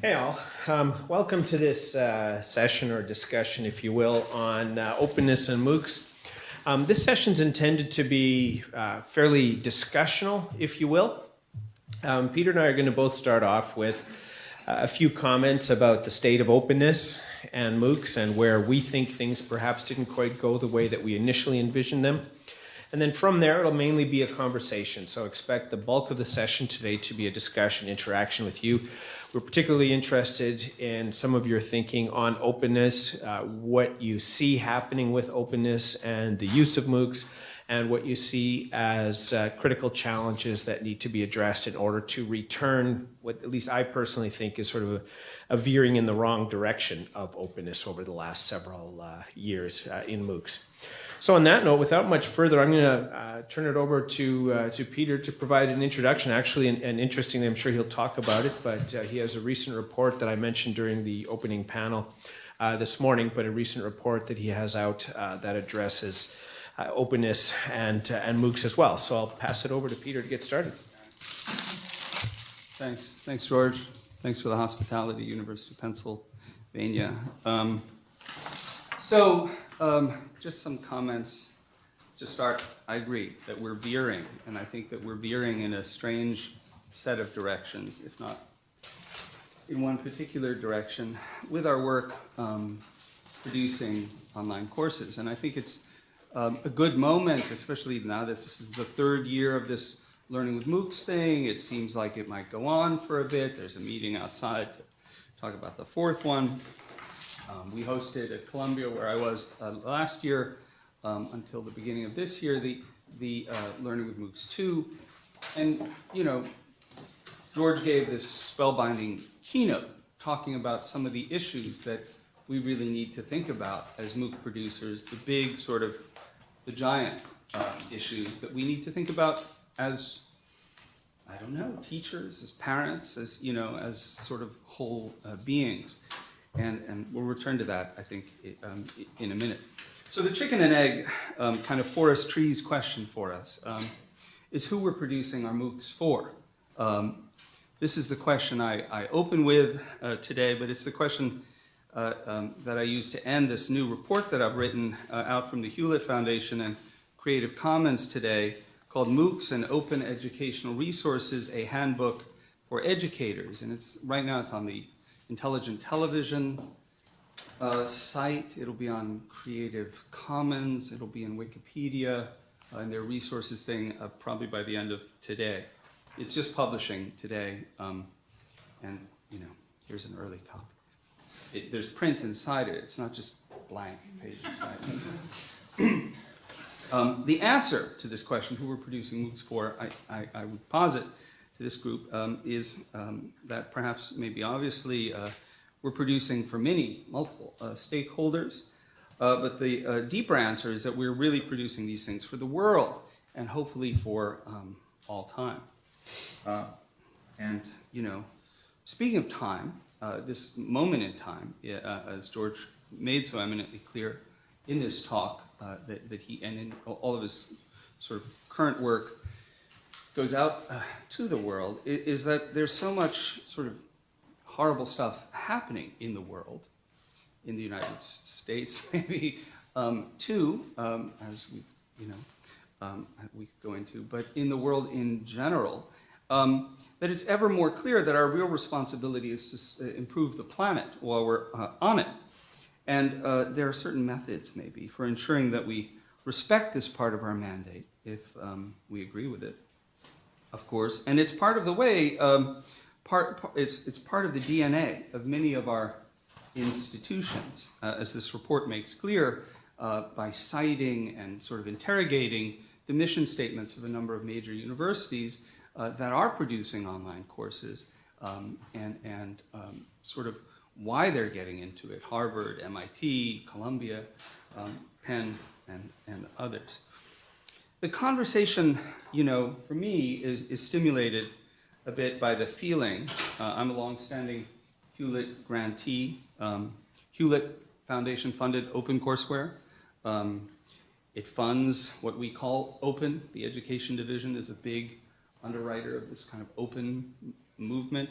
Hey all, welcome to this session or discussion, if you will, on openness and MOOCs. This session's intended to be fairly discussional, if you will. Peter and I are going to both start off with a few comments about the state of openness and MOOCs and where we think things perhaps didn't quite go the way that we initially envisioned them. And then from there, it'll mainly be a conversation. So expect the bulk of the session today to be a discussion, interaction with you. We're particularly interested in some of your thinking on openness, what you see happening with openness and the use of MOOCs, and what you see as critical challenges that need to be addressed in order to return what at least I personally think is sort of a veering in the wrong direction of openness over the last several years in MOOCs. So on that note, without much further, I'm going to turn it over to Peter to provide an introduction. Actually, and interestingly, I'm sure he'll talk about it, but he has a recent report that I mentioned during the opening panel this morning, but a recent report that he has out that addresses openness and MOOCs as well. So I'll pass it over to Peter to get started. Thanks, George. Thanks for the hospitality, University of Pennsylvania. Just some comments to start. I agree that we're veering, and I think that we're veering in a strange set of directions, if not in one particular direction, with our work producing online courses. And I think it's a good moment, especially now that this is the third year of this Learning with MOOCs thing. It seems like it might go on for a bit. There's a meeting outside to talk about the fourth one. We hosted at Columbia, where I was last year, until the beginning of this year, the Learning with MOOCs 2. And, you know, George gave this spellbinding keynote talking about some of the issues that we really need to think about as MOOC producers, the big sort of, the giant issues that we need to think about as, I don't know, teachers, as parents, as, you know, as sort of whole beings. And we'll return to that, I think, in a minute. So the chicken and egg kind of forest trees question for us is who we're producing our MOOCs for. This is the question I open with today, but it's the question that I use to end this new report that I've written out from the Hewlett Foundation and Creative Commons today called MOOCs and Open Educational Resources, a Handbook for Educators. And right now it's on the Intelligent Television site. It'll be on Creative Commons. It'll be in Wikipedia and their resources thing probably by the end of today. It's just publishing today, and you know, here's an early copy. There's print inside it. It's not just blank page inside. The answer to this question, who we're producing MOOCs for, I would posit to this group is that perhaps maybe obviously we're producing for multiple stakeholders, but the deeper answer is that we're really producing these things for the world and hopefully for all time. And, you know, speaking of time, this moment in time, as George made so eminently clear in this talk, that he, and in all of his sort of current work, goes out to the world, is that there's so much sort of horrible stuff happening in the world, in the United States maybe, too, as we, you know, we could go into, but in the world in general, that it's ever more clear that our real responsibility is to improve the planet while we're on it. And there are certain methods maybe for ensuring that we respect this part of our mandate, if we agree with it, of course, and it's part of the way, it's part of the DNA of many of our institutions, as this report makes clear, by citing and sort of interrogating the mission statements of a number of major universities that are producing online courses, and sort of why they're getting into it: Harvard, MIT, Columbia, Penn, and others. The conversation, you know, for me is stimulated a bit by the feeling. I'm a longstanding Hewlett grantee. Hewlett Foundation funded OpenCourseWare. It funds what we call Open. The education division is a big underwriter of this kind of open movement.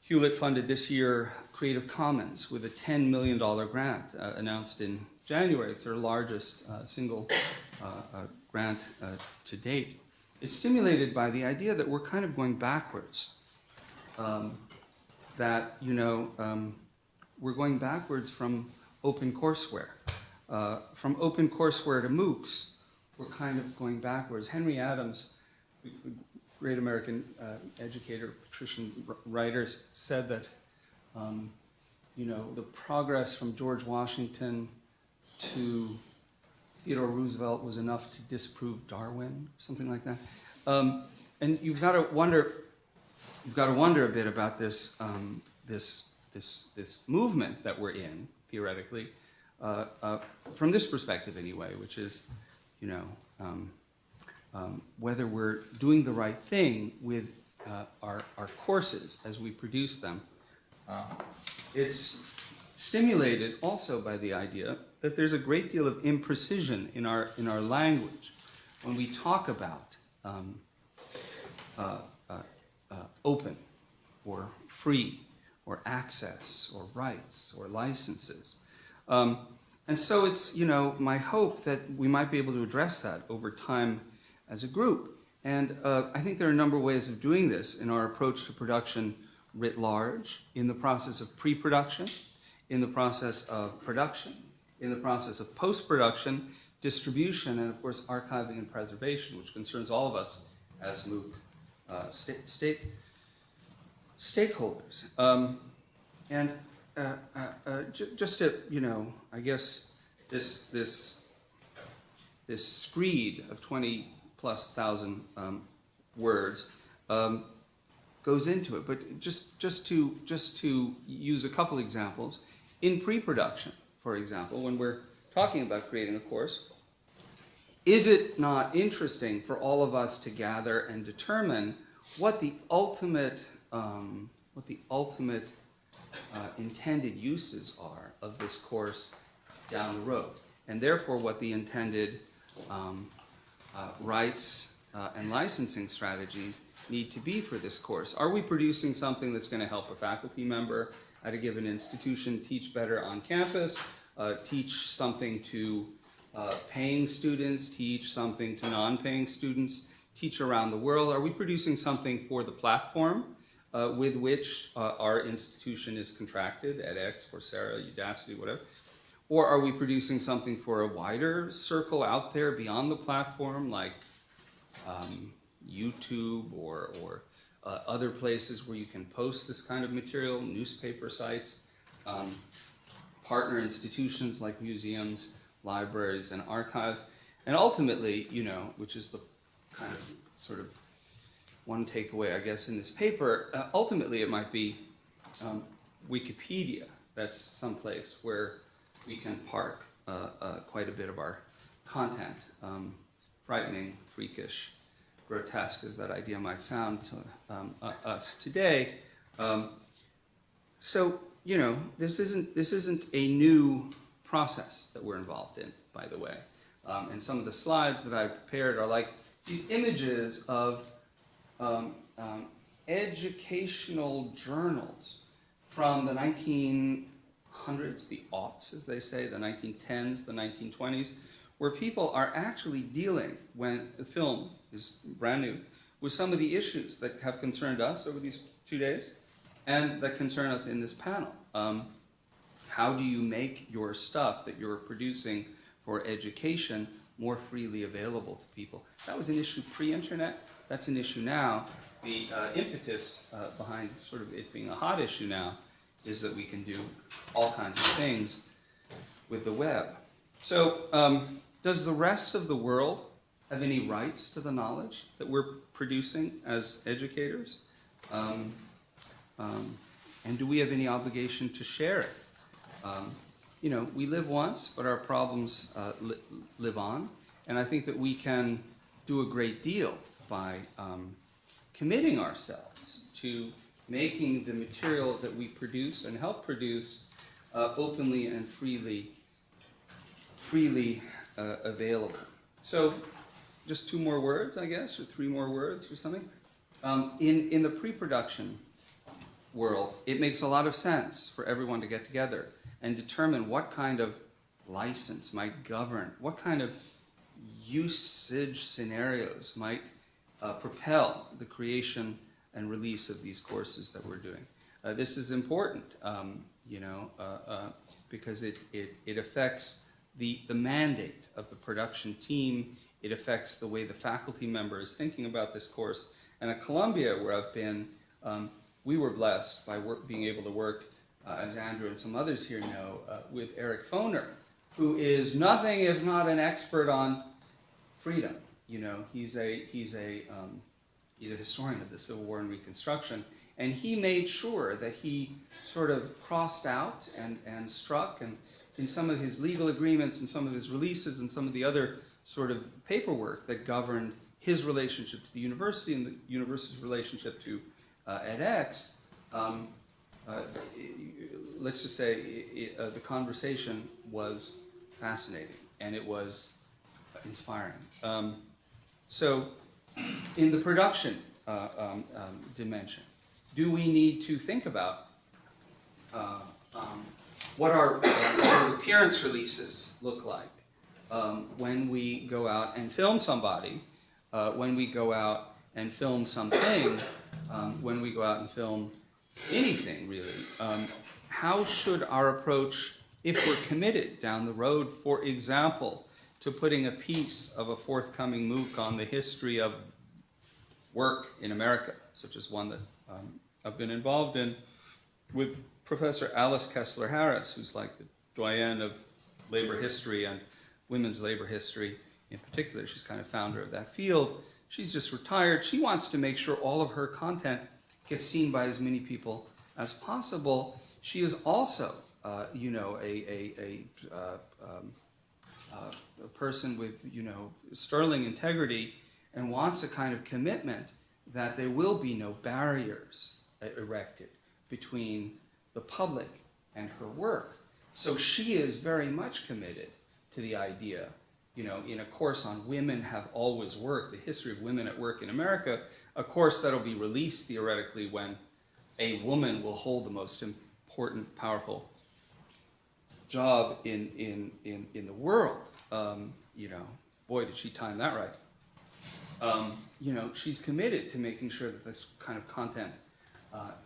Hewlett funded this year Creative Commons with a $10 million grant announced in January. It's their largest single grant to date. It's stimulated by the idea that we're kind of going backwards. That, we're going backwards from OpenCourseware. From OpenCourseware to MOOCs, we're kind of going backwards. Henry Adams, great American educator, patrician writer, said that, the progress from George Washington to Theodore Roosevelt was enough to disprove Darwin, something like that. And you've got to wonder a bit about this movement that we're in, theoretically, from this perspective anyway, which is, whether we're doing the right thing with our courses as we produce them. It's stimulated also by the idea that there's a great deal of imprecision in our language when we talk about open or free or access or rights or licenses. And so it's, my hope that we might be able to address that over time as a group. And I think there are a number of ways of doing this in our approach to production writ large, in the process of pre-production, in the process of production, in the process of post-production, distribution, and of course archiving and preservation, which concerns all of us as MOOC stakeholders. Just to, I guess this screed of 20,000+ words goes into it. But just to use a couple examples, in pre-production, for example, when we're talking about creating a course, is it not interesting for all of us to gather and determine what the ultimate intended uses are of this course down the road, and therefore what the intended rights and licensing strategies need to be for this course? Are we producing something that's going to help a faculty member at a given institution teach better on campus, teach something to paying students, teach something to non-paying students, teach around the world? Are we producing something for the platform with which our institution is contracted, edX, Coursera, Udacity, whatever? Or are we producing something for a wider circle out there beyond the platform, like YouTube or other places where you can post this kind of material, newspaper sites, partner institutions like museums, libraries, and archives? And ultimately, which is the kind of sort of one takeaway, I guess, in this paper, ultimately it might be Wikipedia. That's someplace where we can park quite a bit of our content. Frightening, freakish, grotesque as that idea might sound to us today. So, this isn't a new process that we're involved in, by the way. And some of the slides that I prepared are like these images of educational journals from the 1900s, the aughts, as they say, the 1910s, the 1920s, where people are actually dealing, when the film is brand new, with some of the issues that have concerned us over these 2 days and that concern us in this panel. How do you make your stuff that you're producing for education more freely available to people? That was an issue pre-internet. That's an issue now. The impetus behind sort of it being a hot issue now is that we can do all kinds of things with the web. So does the rest of the world have any rights to the knowledge that we're producing as educators? And do we have any obligation to share it? We live once, but our problems live on. And I think that we can do a great deal by committing ourselves to making the material that we produce and help produce openly and freely available. So just 2 more words, I guess, or 3 more words or something. In the pre-production world, it makes a lot of sense for everyone to get together and determine what kind of license might govern, what kind of usage scenarios might propel the creation and release of these courses that we're doing. This is important, because it affects the mandate of the production team. It affects the way the faculty member is thinking about this course. And at Columbia, where I've been, we were blessed by being able to work, as Andrew and some others here know, with Eric Foner, who is nothing if not an expert on freedom. He's a historian of the Civil War and Reconstruction, and he made sure that he sort of crossed out and struck, and in some of his legal agreements and some of his releases and some of the other sort of paperwork that governed his relationship to the university and the university's relationship to edX, let's just say the conversation was fascinating and it was inspiring. So in the production dimension, do we need to think about what our appearance releases look like when we go out and film somebody, when we go out and film something, when we go out and film anything really? How should our approach, if we're committed down the road, for example, to putting a piece of a forthcoming MOOC on the history of work in America, such as one that I've been involved in with Professor Alice Kessler Harris, who's like the doyenne of labor history and women's labor history in particular. She's kind of founder of that field. She's just retired. She wants to make sure all of her content gets seen by as many people as possible. She is also, a person with, sterling integrity, and wants a kind of commitment that there will be no barriers erected between the public and her work. So she is very much committed to the idea, in a course on Women Have Always Worked, the history of women at work in America, a course that'll be released theoretically when a woman will hold the most important, powerful job in the world. Boy, did she time that right. She's committed to making sure that this kind of content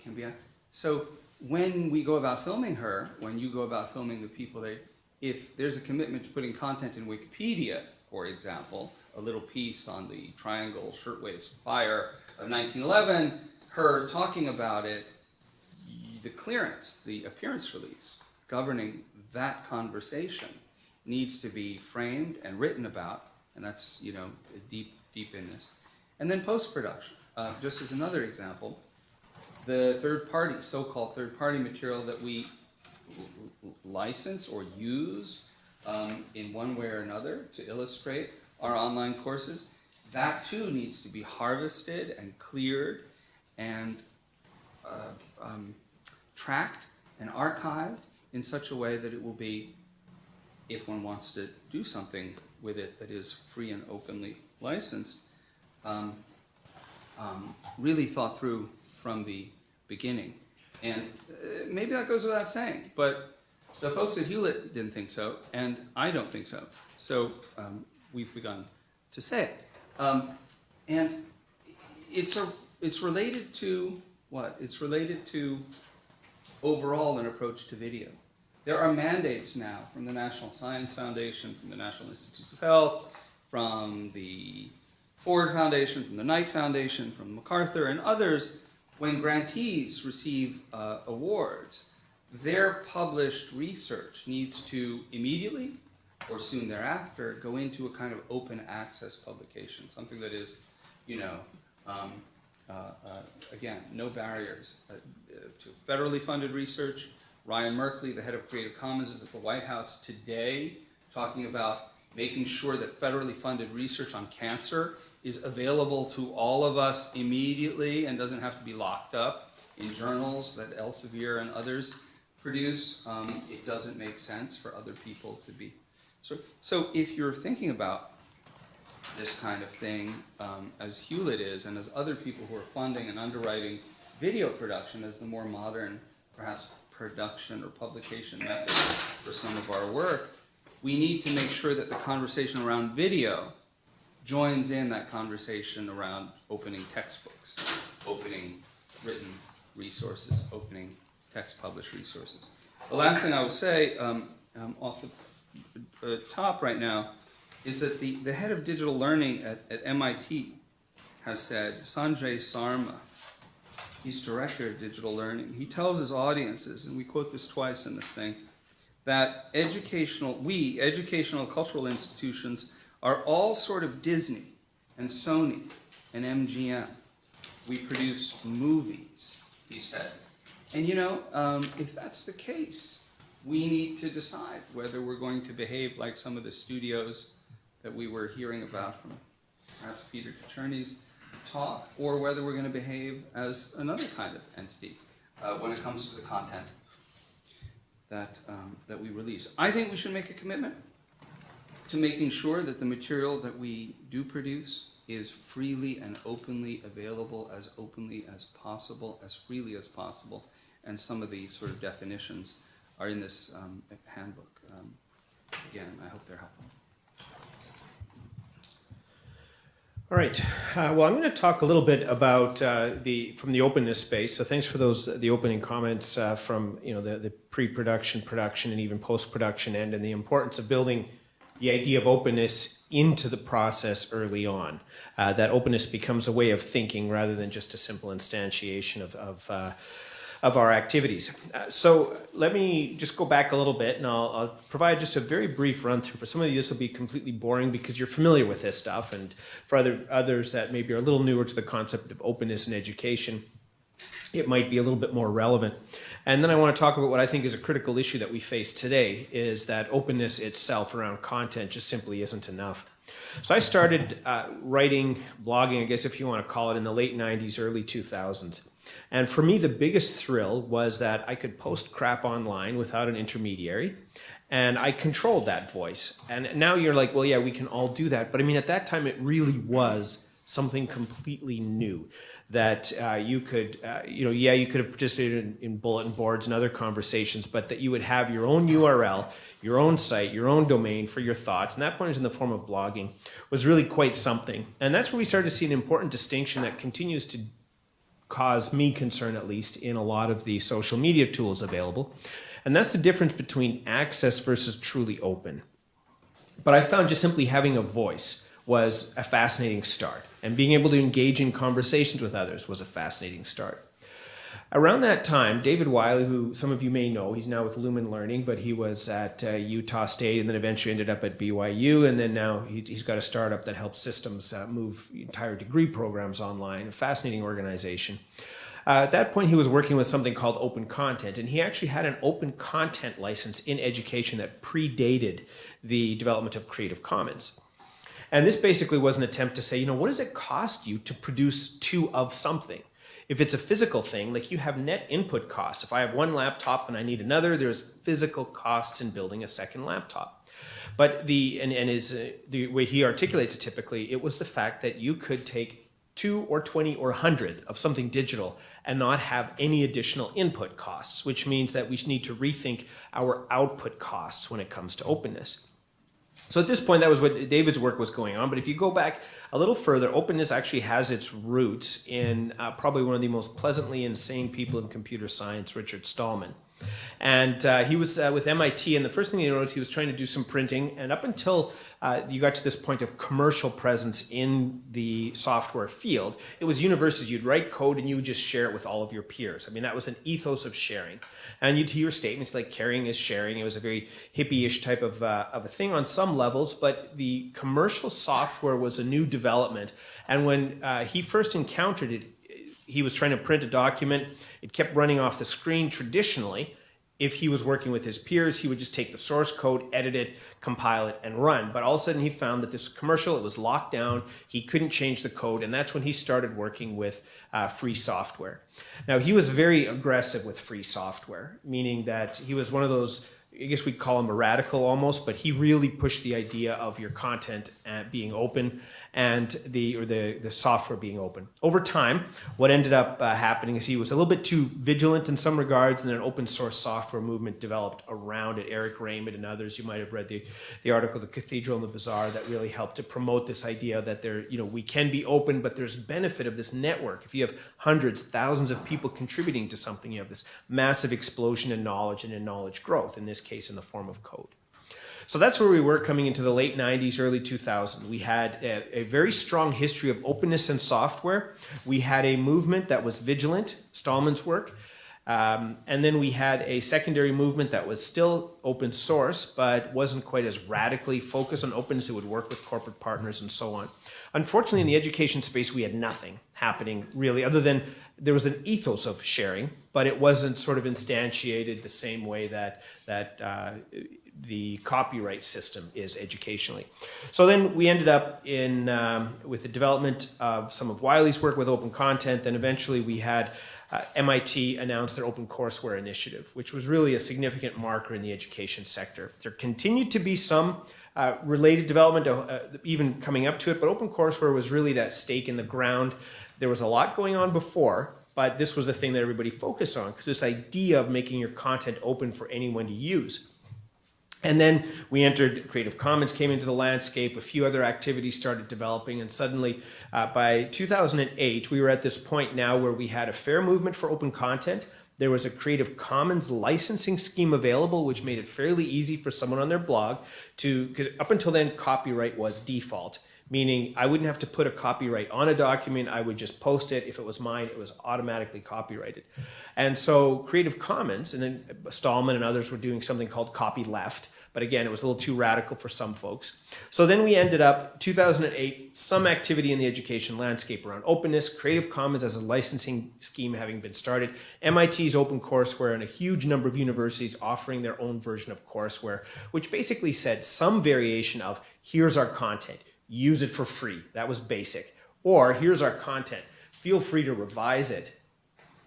can be. So when we go about filming her, when you go about filming the people, if there's a commitment to putting content in Wikipedia, for example, a little piece on the Triangle Shirtwaist Fire of 1911, her talking about it, the clearance, the appearance release governing that conversation needs to be framed and written about, and that's, deep in this. And then post-production, just as another example, the third-party, so-called third-party material that we license or use in one way or another to illustrate our online courses, that too needs to be harvested and cleared and tracked and archived in such a way that it will be, if one wants to do something with it that is free and openly licensed, really thought through from the beginning. And maybe that goes without saying, but the folks at Hewlett didn't think so, and I don't think so. So we've begun to say it. And it's related to what? It's related to overall an approach to video. There are mandates now from the National Science Foundation, from the National Institutes of Health, from the Ford Foundation, from the Knight Foundation, from MacArthur, and others. When grantees receive awards, their published research needs to immediately or soon thereafter go into a kind of open access publication, something that is, again, no barriers to federally funded research. Ryan Merkley, the head of Creative Commons, is at the White House today talking about making sure that federally funded research on cancer is available to all of us immediately and doesn't have to be locked up in journals that Elsevier and others produce. It doesn't make sense for other people to be. So if you're thinking about this kind of thing, as Hewlett is, and as other people who are funding and underwriting video production as the more modern, perhaps, production or publication method for some of our work, we need to make sure that the conversation around video joins in that conversation around opening textbooks, opening written resources, opening text-published resources. The last thing I will say off the top right now is that the head of digital learning at MIT has said, Sanjay Sarma, he's director of digital learning, he tells his audiences, and we quote this twice in this thing, that educational cultural institutions are all sort of Disney and Sony and MGM. We produce movies, he said. And if that's the case, we need to decide whether we're going to behave like some of the studios that we were hearing about from perhaps Peter Ticherney's talk, or whether we're going to behave as another kind of entity when it comes to the content that we release. I think we should make a commitment to making sure that the material that we do produce is freely and openly available, as openly as possible, as freely as possible, and some of the sort of definitions are in this handbook. Again, I hope they're helpful. All right. Well, I'm going to talk a little bit about from the openness space. So thanks for the opening comments from the pre-production, production, and even post-production end, and the importance of building the idea of openness into the process early on. That openness becomes a way of thinking rather than just a simple instantiation of our activities. So let me just go back a little bit, and I'll provide just a very brief run through. For some of you, this will be completely boring because you're familiar with this stuff, and for others that maybe are a little newer to the concept of openness in education, it might be a little bit more relevant. And then I want to talk about what I think is a critical issue that we face today, is that openness itself around content just simply isn't enough. So I started writing, blogging, I guess if you want to call it, in the late 90s, early 2000s. And for me, the biggest thrill was that I could post crap online without an intermediary, and I controlled that voice. And now you're like, well, yeah, we can all do that. But I mean, at that time, it really was something completely new, that you could, you could have participated in bulletin boards and other conversations, but that you would have your own URL, your own site, your own domain for your thoughts. And that point is in the form of blogging, was really quite something. And that's where we started to see an important distinction that continues to cause me concern, at least, in a lot of the social media tools available. And that's the difference between access versus truly open. But I found just simply having a voice was a fascinating start, and being able to engage in conversations with others was a fascinating start. Around that time, David Wiley, who some of you may know, he's now with Lumen Learning, but he was at Utah State and then eventually ended up at BYU, and then now he's got a startup that helps systems move entire degree programs online, a fascinating organization. At that point, he was working with something called open content, and he actually had an open content license in education that predated the development of Creative Commons. And this basically was an attempt to say, what does it cost you to produce two of something? If it's a physical thing, like you have net input costs. If I have one laptop and I need another, there's physical costs in building a second laptop. But the way he articulates it typically, it was the fact that you could take 2 or 20 or 100 of something digital and not have any additional input costs, which means that we need to rethink our output costs when it comes to openness. So at this point, that was what David's work was going on. But if you go back a little further, openness actually has its roots in probably one of the most pleasantly insane people in computer science, Richard Stallman. And he was with MIT, and the first thing you noticed, he was trying to do some printing. And up until you got to this point of commercial presence in the software field, it was universities. You'd write code and you would just share it with all of your peers. I mean, that was an ethos of sharing. And you'd hear statements like caring is sharing. It was a very hippie-ish type of a thing on some levels, but the commercial software was a new development. And when he first encountered it, he was trying to print a document. It kept running off the screen. Traditionally, if he was working with his peers, he would just take the source code, edit it, compile it, and run. But all of a sudden, he found that this commercial, it was locked down. He couldn't change the code, and that's when he started working with free software. Now, he was very aggressive with free software, meaning that he was one of those I guess we'd call him a radical almost, but he really pushed the idea of your content being open and the software being open. Over time, what ended up happening is he was a little bit too vigilant in some regards, and an open source software movement developed around it. Eric Raymond and others, you might have read the article, The Cathedral and the Bazaar, that really helped to promote this idea that we can be open, but there's benefit of this network. If you have hundreds, thousands of people contributing to something, you have this massive explosion in knowledge and in knowledge growth, in this case in the form of code. So that's where we were coming into the late 90s, early 2000s. We had a very strong history of openness in software. We had a movement that was vigilant, Stallman's work. And then we had a secondary movement that was still open source, but wasn't quite as radically focused on openness. It would work with corporate partners and so on. Unfortunately, in the education space, we had nothing happening really, other than there was an ethos of sharing, but it wasn't sort of instantiated the same way that the copyright system is educationally. So then we ended up with the development of some of Wiley's work with open content. Then eventually we had MIT announce their Open Courseware initiative, which was really a significant marker in the education sector. There continued to be some related development, even coming up to it, but Open Courseware was really that stake in the ground. There was a lot going on before, but this was the thing that everybody focused on, because this idea of making your content open for anyone to use. And then we entered, Creative Commons came into the landscape, a few other activities started developing, and suddenly by 2008, we were at this point now where we had a fair movement for open content. There was a Creative Commons licensing scheme available, which made it fairly easy for someone on their blog because up until then, copyright was default. Meaning I wouldn't have to put a copyright on a document, I would just post it. If it was mine, it was automatically copyrighted. And so Creative Commons, and then Stallman and others were doing something called copyleft, but again, it was a little too radical for some folks. So then we ended up, 2008, some activity in the education landscape around openness, Creative Commons as a licensing scheme having been started, MIT's Open Courseware, and a huge number of universities offering their own version of courseware, which basically said some variation of, here's our content. Use it for free. That was basic. Or here's our content. Feel free to revise it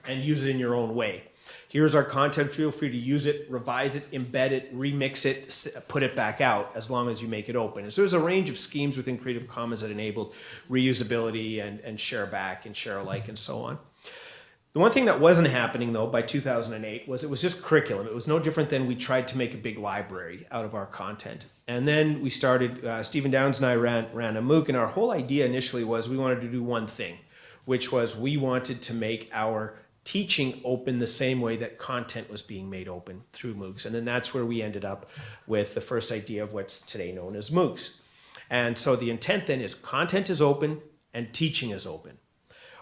and use it in your own way. Here's our content. Feel free to use it, revise it, embed it, remix it, put it back out as long as you make it open. And so there's a range of schemes within Creative Commons that enabled reusability and share back and share alike and so on. The one thing that wasn't happening, though, by 2008 was it was just curriculum. It was no different than we tried to make a big library out of our content. And then we started, Stephen Downs and I ran a MOOC, and our whole idea initially was we wanted to do one thing, which was we wanted to make our teaching open the same way that content was being made open through MOOCs. And then that's where we ended up with the first idea of what's today known as MOOCs. And so the intent then is content is open and teaching is open.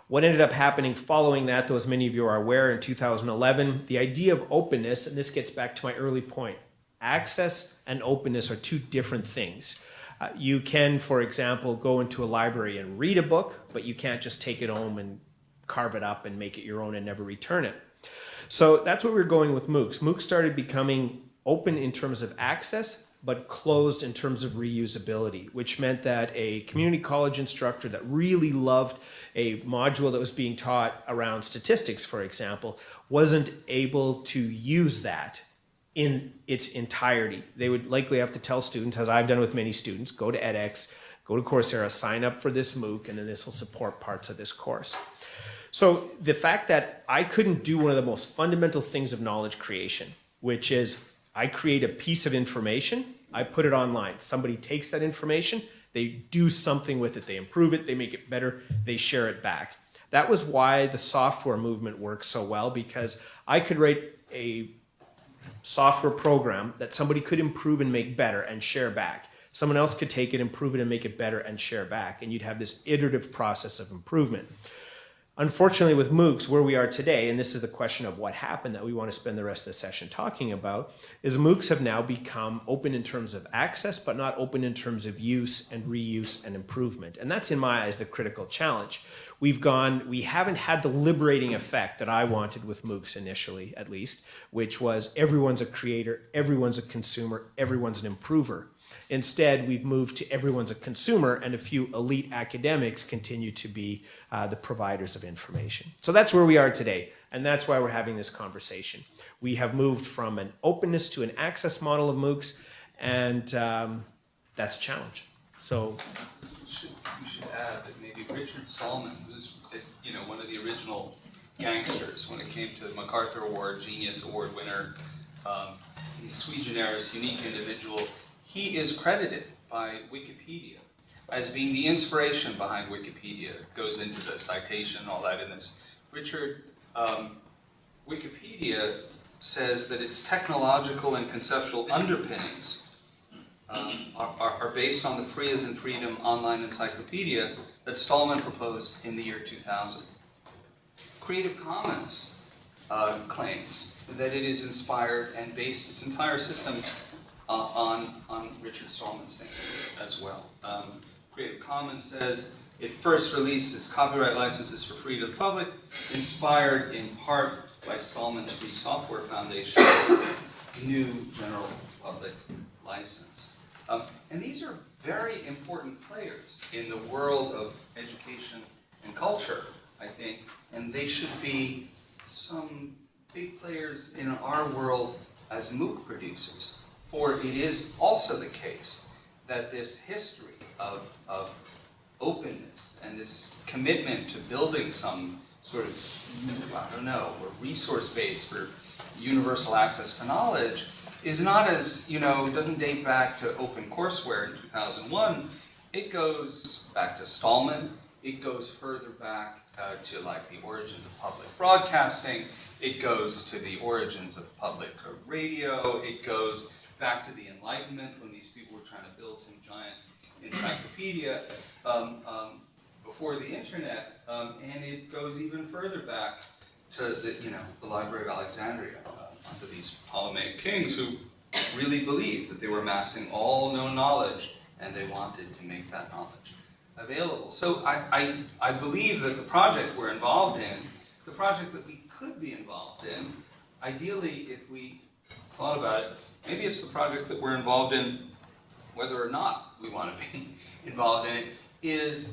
What ended up happening following that, though, as many of you are aware, in 2011, the idea of openness, and this gets back to my early point, access and openness are two different things. You can, for example, go into a library and read a book, but you can't just take it home and carve it up and make it your own and never return it. So that's what we're going with MOOCs. MOOCs started becoming open in terms of access, but closed in terms of reusability, which meant that a community college instructor that really loved a module that was being taught around statistics, for example, wasn't able to use that in its entirety. They would likely have to tell students, as I've done with many students, go to edX, go to Coursera, sign up for this MOOC, and then this will support parts of this course. So the fact that I couldn't do one of the most fundamental things of knowledge creation, which is I create a piece of information, I put it online. Somebody takes that information, they do something with it, they improve it, they make it better, they share it back. That was why the software movement works so well, because I could write a software program that somebody could improve and make better and share back. Someone else could take it, improve it, and make it better and share back, and you'd have this iterative process of improvement. Unfortunately, with MOOCs, where we are today, and this is the question of what happened that we want to spend the rest of the session talking about, is MOOCs have now become open in terms of access, but not open in terms of use and reuse and improvement. And that's, in my eyes, the critical challenge. We haven't had the liberating effect that I wanted with MOOCs initially, at least, which was everyone's a creator, everyone's a consumer, everyone's an improver. Instead, we've moved to everyone's a consumer, and a few elite academics continue to be the providers of information. So that's where we are today, and that's why we're having this conversation. We have moved from an openness to an access model of MOOCs, and that's a challenge. So You should add that maybe Richard Stallman, who's one of the original gangsters when it came to the MacArthur Award, Genius Award winner, he's sui generis, unique individual. He is credited by Wikipedia as being the inspiration behind Wikipedia. It goes into the citation, all that in this. Richard, Wikipedia says that its technological and conceptual underpinnings are based on the Free as in Freedom online encyclopedia that Stallman proposed in the year 2000. Creative Commons claims that it is inspired and based its entire system on Richard Stallman's thinking as well. Creative Commons says it first released its copyright licenses for free to the public, inspired in part by Stallman's Free Software Foundation GNU General Public License. And these are very important players in the world of education and culture, I think, and they should be some big players in our world as MOOC producers. For it is also the case that this history of openness and this commitment to building some sort of, resource base for universal access to knowledge is not as, doesn't date back to Courseware in 2001. It goes back to Stallman. It goes further back to like the origins of public broadcasting. It goes to the origins of public radio. It goes back to the Enlightenment when these people were trying to build some giant encyclopedia before the internet, and it goes even further back to the Library of Alexandria under these Ptolemaic kings who really believed that they were amassing all known knowledge and they wanted to make that knowledge available. So I believe that the project we're involved in, the project that we could be involved in, ideally if we thought about it, maybe it's the project that we're involved in whether or not we want to be involved in it, is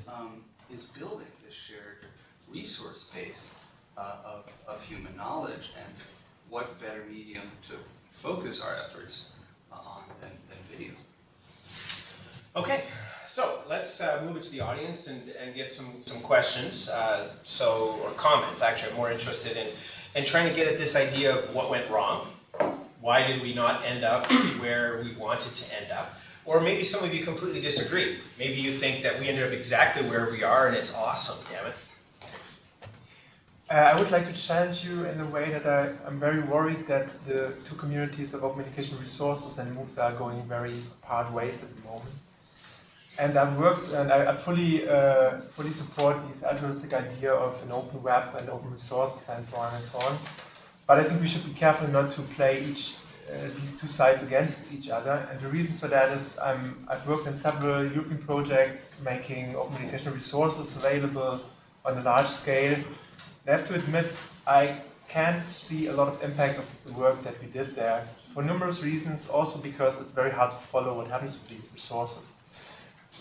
building this shared resource base of human knowledge, and what better medium to focus our efforts on than video. okay, so let's move it to the audience and get some questions, or comments. Actually, I'm more interested in trying to get at this idea of what went wrong. Why did we not end up where we wanted to end up? Or maybe some of you completely disagree. Maybe you think that we ended up exactly where we are and it's awesome, damn it. I would like to challenge you in a way that I'm very worried that the two communities of open education resources and MOOCs are going very apart ways at the moment. And I've worked, and I fully support this altruistic idea of an open web and open resources and so on and so on. But I think we should be careful not to play these two sides against each other. And the reason for that is I've worked in several European projects making open educational resources available on a large scale. I have to admit, I can't see a lot of impact of the work that we did there for numerous reasons, also because it's very hard to follow what happens with these resources.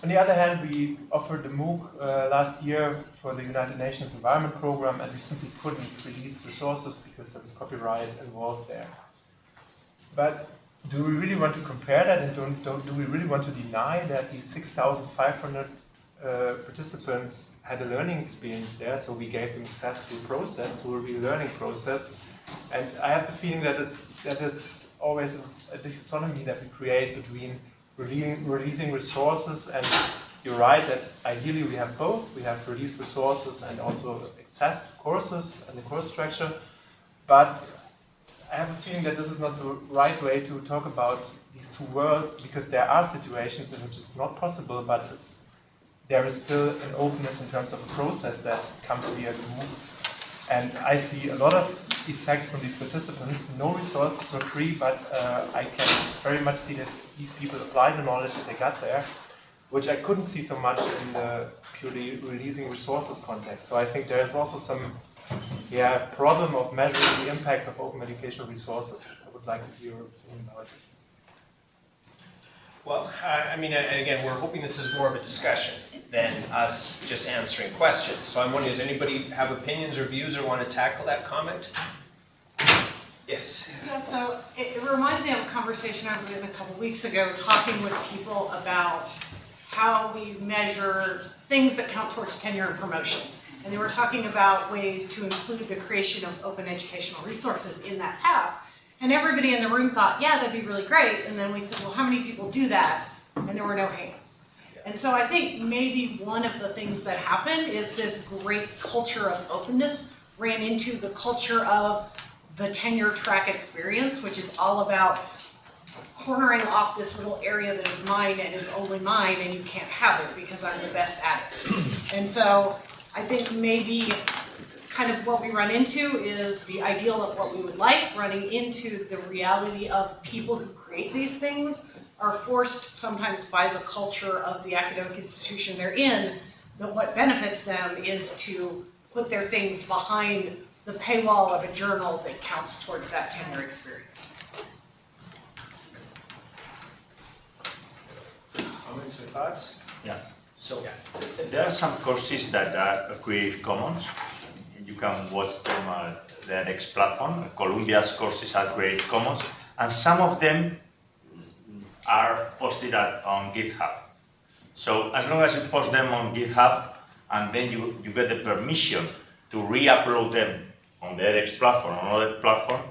On the other hand, we offered a MOOC last year for the United Nations Environment Program, and we simply couldn't release resources because there was copyright involved there. But do we really want to compare that, and do we really want to deny that these 6,500 participants had a learning experience there, so we gave them access to a process, to a real learning process. And I have the feeling that it's always a dichotomy that we create between releasing resources, and you're right that ideally we have both. We have released resources and also access to courses and the course structure. But I have a feeling that this is not the right way to talk about these two worlds, because there are situations in which it's not possible, but there is still an openness in terms of a process that comes via the MOOC. And I see a lot of effect from these participants. No resources for free, but I can very much see that these people apply the knowledge that they got there, which I couldn't see so much in the purely releasing resources context. So I think there is also some problem of measuring the impact of open educational resources. I would like to hear your opinion about it. Well, I mean, again, we're hoping this is more of a discussion than us just answering questions. So I'm wondering, does anybody have opinions or views or want to tackle that comment? Yes. Yeah, so it reminds me of a conversation I had a couple weeks ago talking with people about how we measure things that count towards tenure and promotion. And they were talking about ways to include the creation of open educational resources in that path. And everybody in the room thought, yeah, that'd be really great. And then we said, well, how many people do that? And there were no hands. And so I think maybe one of the things that happened is this great culture of openness ran into the culture of the tenure track experience, which is all about cornering off this little area that is mine and is only mine, and you can't have it because I'm the best at it. And so I think maybe kind of what we run into is the ideal of what we would like, running into the reality of people who create these things are forced sometimes by the culture of the academic institution they're in, that what benefits them is to put their things behind the paywall of a journal that counts towards that tenure experience. Comments or thoughts? Yeah. So, There are some courses that are Creative Commons. You can watch them at the edX platform. Columbia's courses are Creative Commons, and some of them are posted on GitHub. So as long as you post them on GitHub, and then you get the permission to re-upload them on the edX platform or another platform,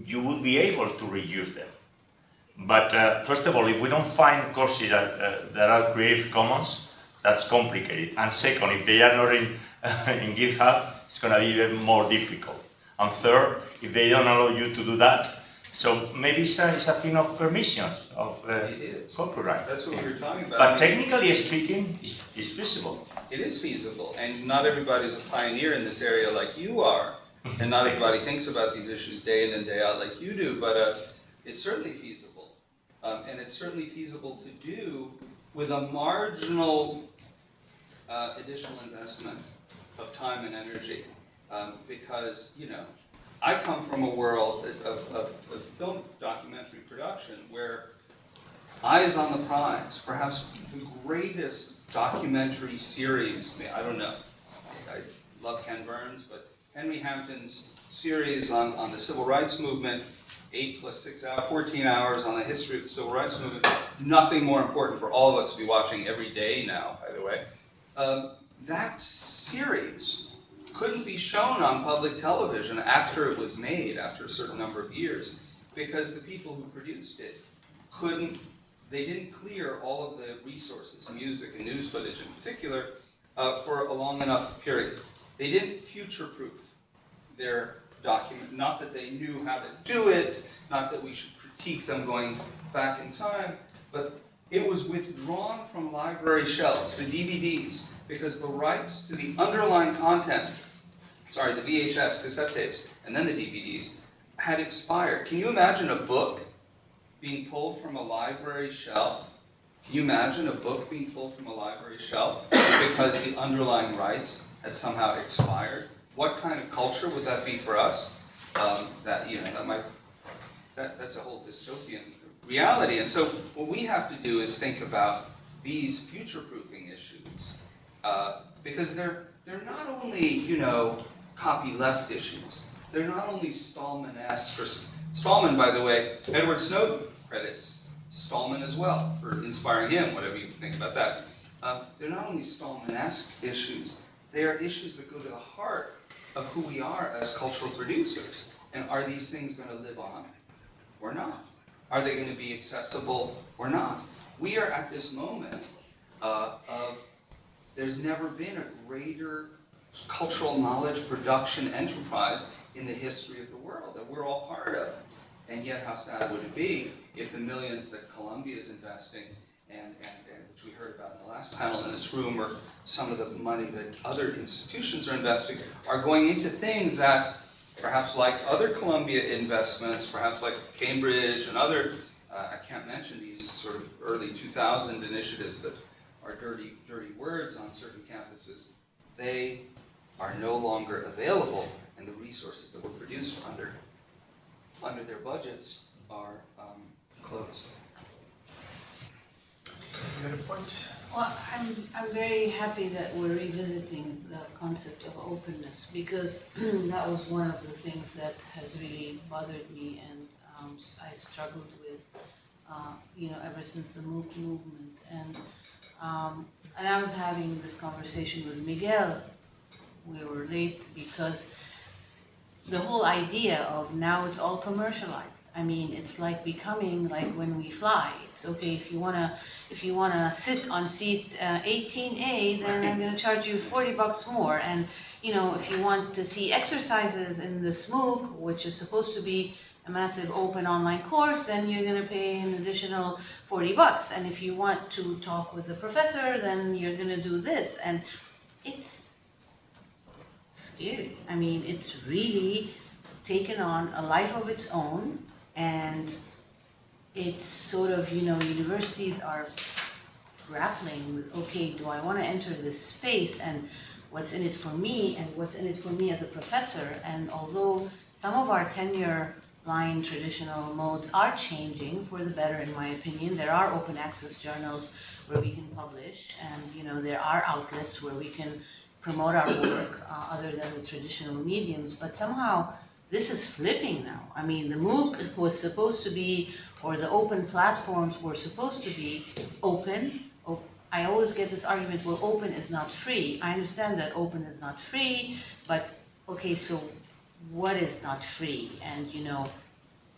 you would be able to reuse them. But first of all, if we don't find courses that are Creative Commons, that's complicated. And second, if they are not in GitHub, it's going to be even more difficult. And third, if they don't allow you to do that, so maybe it's a thing of permissions, of copyright. That's what we were talking about. But technically speaking, it's feasible. It is feasible, and not everybody's a pioneer in this area like you are, and not everybody thinks about these issues day in and day out like you do, but it's certainly feasible. And it's certainly feasible to do with a marginal additional investment of time and energy. Because, you know, I come from a world of film documentary production where Eyes on the Prize, perhaps the greatest documentary series, I don't know, I love Ken Burns, but Henry Hampton's series on the civil rights movement, 8 + 6 hours, 14 hours on the history of the civil rights movement, nothing more important for all of us to be watching every day now, by the way. That series couldn't be shown on public television after it was made, after a certain number of years, because the people who produced it they didn't clear all of the resources, music and news footage in particular, for a long enough period. They didn't future-proof their document, not that they knew how to do it, not that we should critique them going back in time, but it was withdrawn from library shelves, the DVDs, because the rights to the underlying content, the VHS cassette tapes, and then the DVDs, had expired. Can you imagine a book being pulled from a library shelf? Can you imagine a book being pulled from a library shelf because the underlying rights had somehow expired? What kind of culture would that be for us? That's a whole dystopian reality. And so what we have to do is think about these future-proofing issues, because they're not only, you know, copyleft issues. They're not only Stallman-esque. Stallman, by the way, Edward Snowden credits Stallman as well for inspiring him, whatever you think about that. They're not only Stallman-esque issues, they are issues that go to the heart of who we are as cultural producers. And are these things going to live on or not? Are they going to be accessible or not? We are at this moment there's never been a greater cultural knowledge production enterprise in the history of the world that we're all part of. And yet, how sad would it be if the millions that Columbia is investing, and which we heard about in the last panel in this room, or some of the money that other institutions are investing, are going into things that, perhaps like other Columbia investments, perhaps like Cambridge and other, I can't mention these sort of early 2000 initiatives that are dirty words on certain campuses, they are no longer available, and the resources that were produced under their budgets are closed. you had a point? Well, I'm very happy that we're revisiting the concept of openness, because that was one of the things that has really bothered me, and I struggled with, ever since the MOOC movement. And I was having this conversation with Miguel. We were late because the whole idea of now it's all commercialized. I mean, it's like becoming like when we fly. It's okay if you wanna sit on seat 18A, then I'm gonna charge you $40 more. And if you want to see exercises in this MOOC, which is supposed to be a massive open online course, then you're gonna pay an additional $40. And if you want to talk with the professor, then you're gonna do this. And it's scary. I mean, it's really taken on a life of its own. And it's sort of, universities are grappling with, okay, do I want to enter this space, and what's in it for me, and what's in it for me as a professor? And although some of our tenure line traditional modes are changing for the better, in my opinion, there are open access journals where we can publish, and there are outlets where we can promote our work other than the traditional mediums, but somehow this is flipping now. I mean, the MOOC was supposed to be, or the open platforms were supposed to be open. I always get this argument, well, open is not free. I understand that open is not free, but okay, so what is not free? And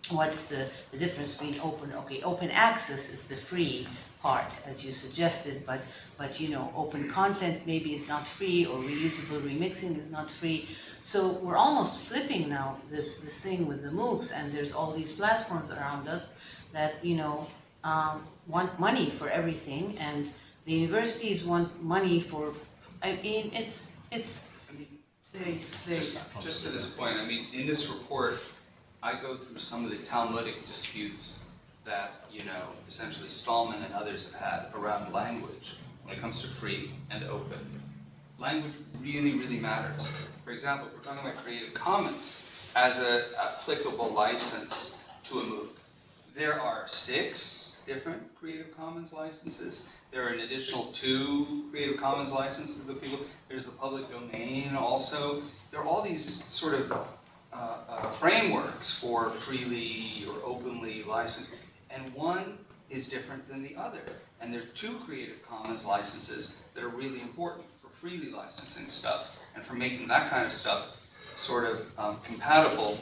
what's the difference between open? Okay, open access is the free part, as you suggested, but open content maybe is not free, or reusable remixing is not free. So we're almost flipping now this thing with the MOOCs, and there's all these platforms around us that want money for everything, and the universities want money for. I mean, it's very Just to this point, I mean, in this report, I go through some of the Talmudic disputes that essentially Stallman and others have had around language when it comes to free and open. Language really, really matters. For example, if we're talking about Creative Commons as an applicable license to a MOOC, there are 6 different Creative Commons licenses. There are an additional 2 Creative Commons licenses that people, there's the public domain also. There are all these sort of frameworks for freely or openly licensed, and one is different than the other. And there are 2 Creative Commons licenses that are really important for freely licensing stuff, and for making that kind of stuff sort of compatible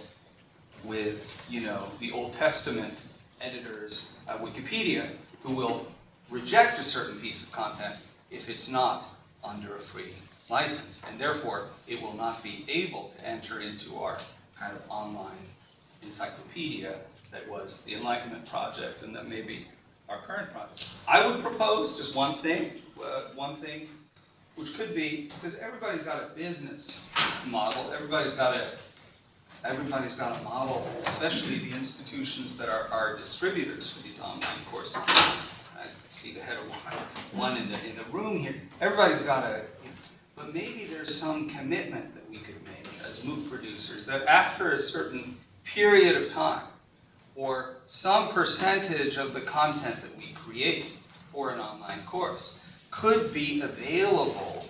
with, the Old Testament editors at Wikipedia, who will reject a certain piece of content if it's not under a free license, and therefore it will not be able to enter into our kind of online encyclopedia that was the Enlightenment Project, and that may be our current project. I would propose just one thing, which could be, because everybody's got a business model, everybody's got a model, especially the institutions that are distributors for these online courses. I see the head of one in the room here. Everybody's got but maybe there's some commitment that we could make as MOOC producers that after a certain period of time, or some percentage of the content that we create for an online course could be available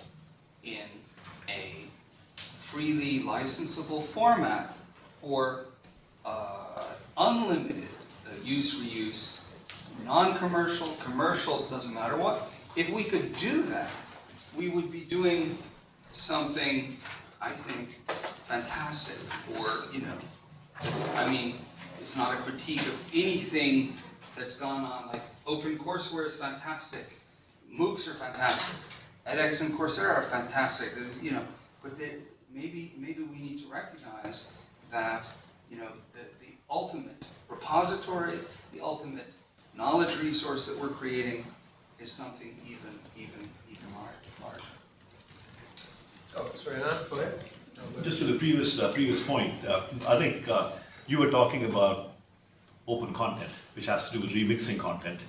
in a freely licensable format for unlimited use, reuse, non-commercial, commercial, doesn't matter what. If we could do that, we would be doing something, I think, fantastic for, I mean, it's not a critique of anything that's gone on. Like, Courseware is fantastic. MOOCs are fantastic. edX and Coursera are fantastic. But maybe we need to recognize that, the ultimate repository, the ultimate knowledge resource that we're creating is something even larger. Oh, sorry, Anand, go ahead. Just to the previous point, I think you were talking about open content, which has to do with remixing content.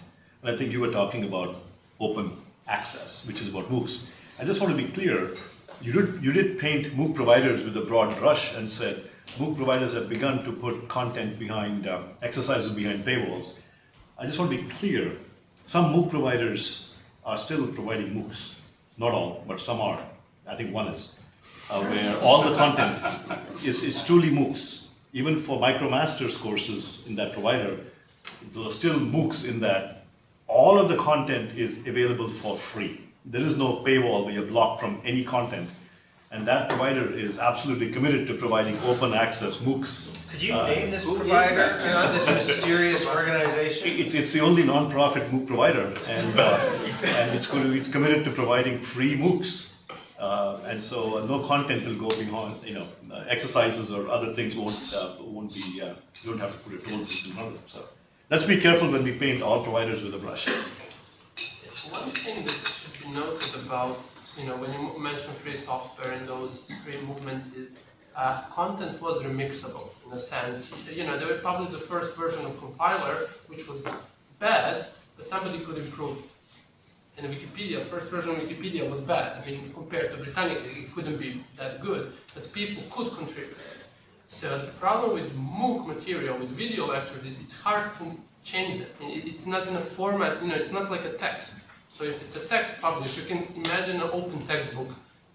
And I think you were talking about open access, which is about MOOCs. I just want to be clear, you did paint MOOC providers with a broad brush and said MOOC providers have begun to put content behind, exercises behind paywalls. I just want to be clear, some MOOC providers are still providing MOOCs. Not all, but some are. I think one is. Where all the content is truly MOOCs. Even for MicroMasters courses in that provider, there are still MOOCs in that all of the content is available for free. There is no paywall where you're blocked from any content. And that provider is absolutely committed to providing open access MOOCs. Could you name this provider? This mysterious organization? It's the only non-profit MOOC provider, and it's committed to providing free MOOCs. And so no content will go beyond, exercises or other things won't be, you don't have to put a toll booth in front of them. So let's be careful when we paint all providers with a brush. One thing that should be noted about, when you mention free software and those free movements is content was remixable in a sense. They were probably the first version of compiler, which was bad, but somebody could improve it. And Wikipedia, first version of Wikipedia was bad. I mean, compared to Britannica, it couldn't be that good, but people could contribute. So the problem with MOOC material, with video lectures, is it's hard to change it. It's not in a format, it's not like a text. So if it's a text published, you can imagine an open textbook.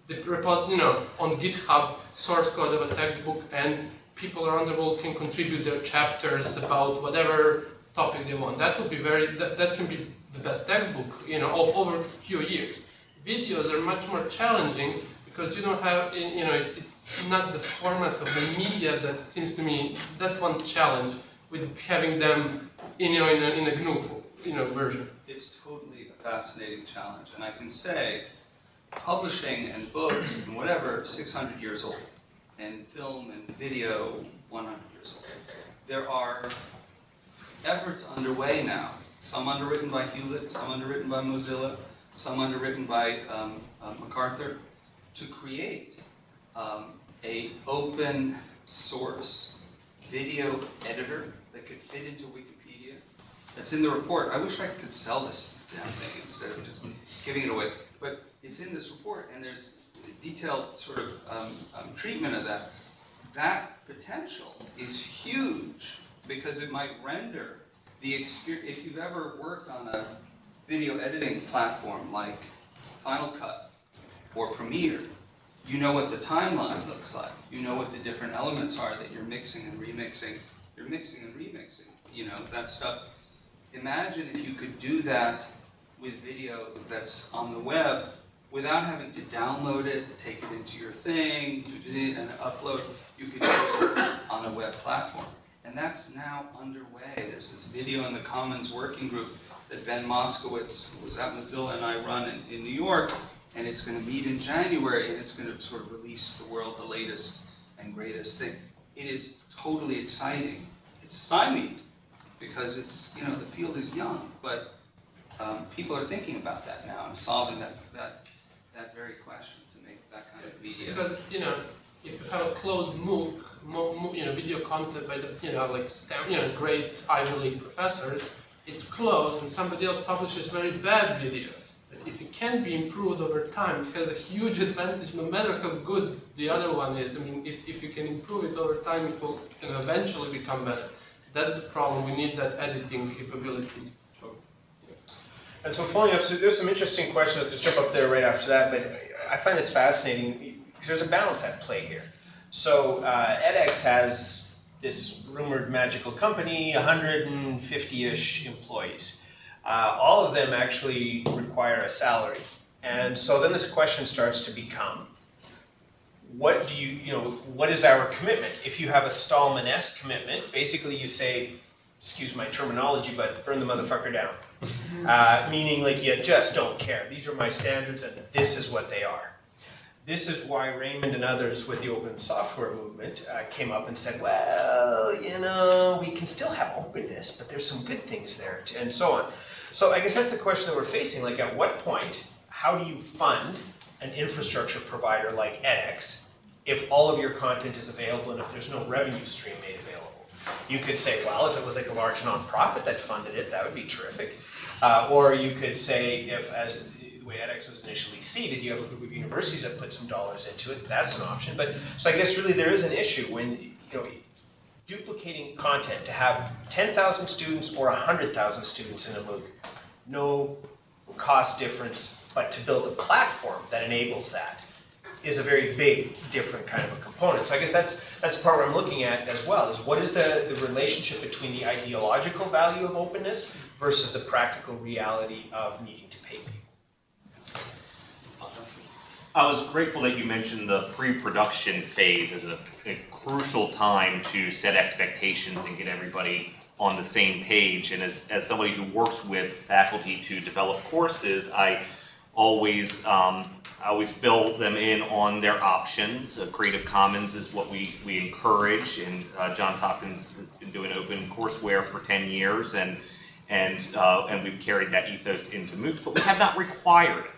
The on GitHub, source code of a textbook, and people around the world can contribute their chapters about whatever topic they want. That would be that can be the best textbook, over a few years. Videos are much more challenging because you don't have, it's not the format of the media that seems to me, that's one challenge with having them, in a GNU, version. It's totally a fascinating challenge, and I can say publishing and books and whatever 600 years old, and film and video 100 years old. There are efforts underway now, some underwritten by Hewlett, some underwritten by Mozilla, some underwritten by MacArthur, to create a open source video editor that could fit into Wikipedia. That's in the report. I wish I could sell this damn thing instead of just giving it away. But it's in this report, and there's detailed sort of treatment of that. That potential is huge because it might render the experience. If you've ever worked on a video editing platform like Final Cut or Premiere, you know what the timeline looks like. You know what the different elements are that you're mixing and remixing. You're mixing and remixing, that stuff. Imagine if you could do that with video that's on the web without having to download it, take it into your thing, and upload. You could do it on a web platform. And that's now underway. There's this Video in the Commons working group that Ben Moskowitz, who was at Mozilla, and I run in New York, and it's going to meet in January, and it's going to sort of release to the world the latest and greatest thing. It is totally exciting. It's stymied because it's, the field is young, but people are thinking about that now and solving that very question to make that kind of media. Because, if you have a closed MOOC, video content by the, great Ivy League professors, it's closed and somebody else publishes very bad video. But if it can be improved over time, it has a huge advantage no matter how good the other one is. I mean, if you can improve it over time, it will eventually become better. That's the problem. We need that editing capability. And so following up, so there's some interesting questions. I'll just jump up there right after that, but I find this fascinating because there's a balance at play here. So edX has this rumored magical company, 150-ish employees. All of them actually require a salary. And so then this question starts to become, what do what is our commitment? If you have a Stallman-esque commitment, basically you say, excuse my terminology, but burn the motherfucker down. Meaning like you just don't care. These are my standards and this is what they are. This is why Raymond and others with the open software movement came up and said, well, we can still have openness, but there's some good things there, and so on. So I guess that's the question that we're facing. Like, at what point, how do you fund an infrastructure provider like edX if all of your content is available and if there's no revenue stream made available? You could say, well, if it was like a large nonprofit that funded it, that would be terrific. Or you could say, if as the way edX was initially seeded, you have a group of universities that put some dollars into it, that's an option. But so I guess really there is an issue when, duplicating content to have 10,000 students or 100,000 students in a MOOC, no cost difference, but to build a platform that enables that is a very big, different kind of a component. So I guess that's part where I'm looking at as well, is what is the relationship between the ideological value of openness versus the practical reality of needing to pay people? I was grateful that you mentioned the pre-production phase as a crucial time to set expectations and get everybody on the same page. And as somebody who works with faculty to develop courses, I always fill them in on their options. Creative Commons is what we encourage, and Johns Hopkins has been doing open courseware for 10 years, and we've carried that ethos into MOOCs, but we have not required it.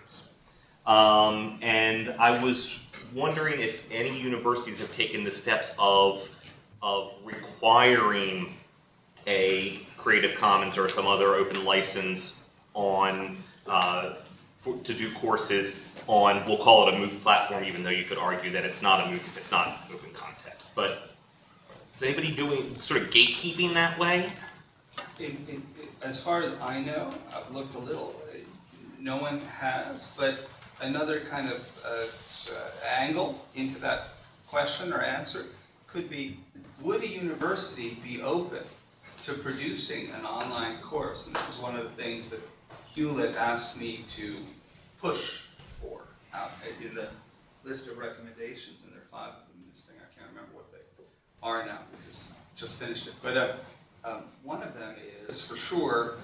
And I was wondering if any universities have taken the steps of requiring a Creative Commons or some other open license on to do courses on, we'll call it a MOOC platform, even though you could argue that it's not a MOOC if it's not open content. But is anybody doing sort of gatekeeping that way? As far as I know, I've looked a little. No one has, but another kind of angle into that question or answer could be, would a university be open to producing an online course? And this is one of the things that Hewlett asked me to push for out in the list of recommendations, and there are 5 of them in this thing. I can't remember what they are now because I just finished it. But one of them is, for sure,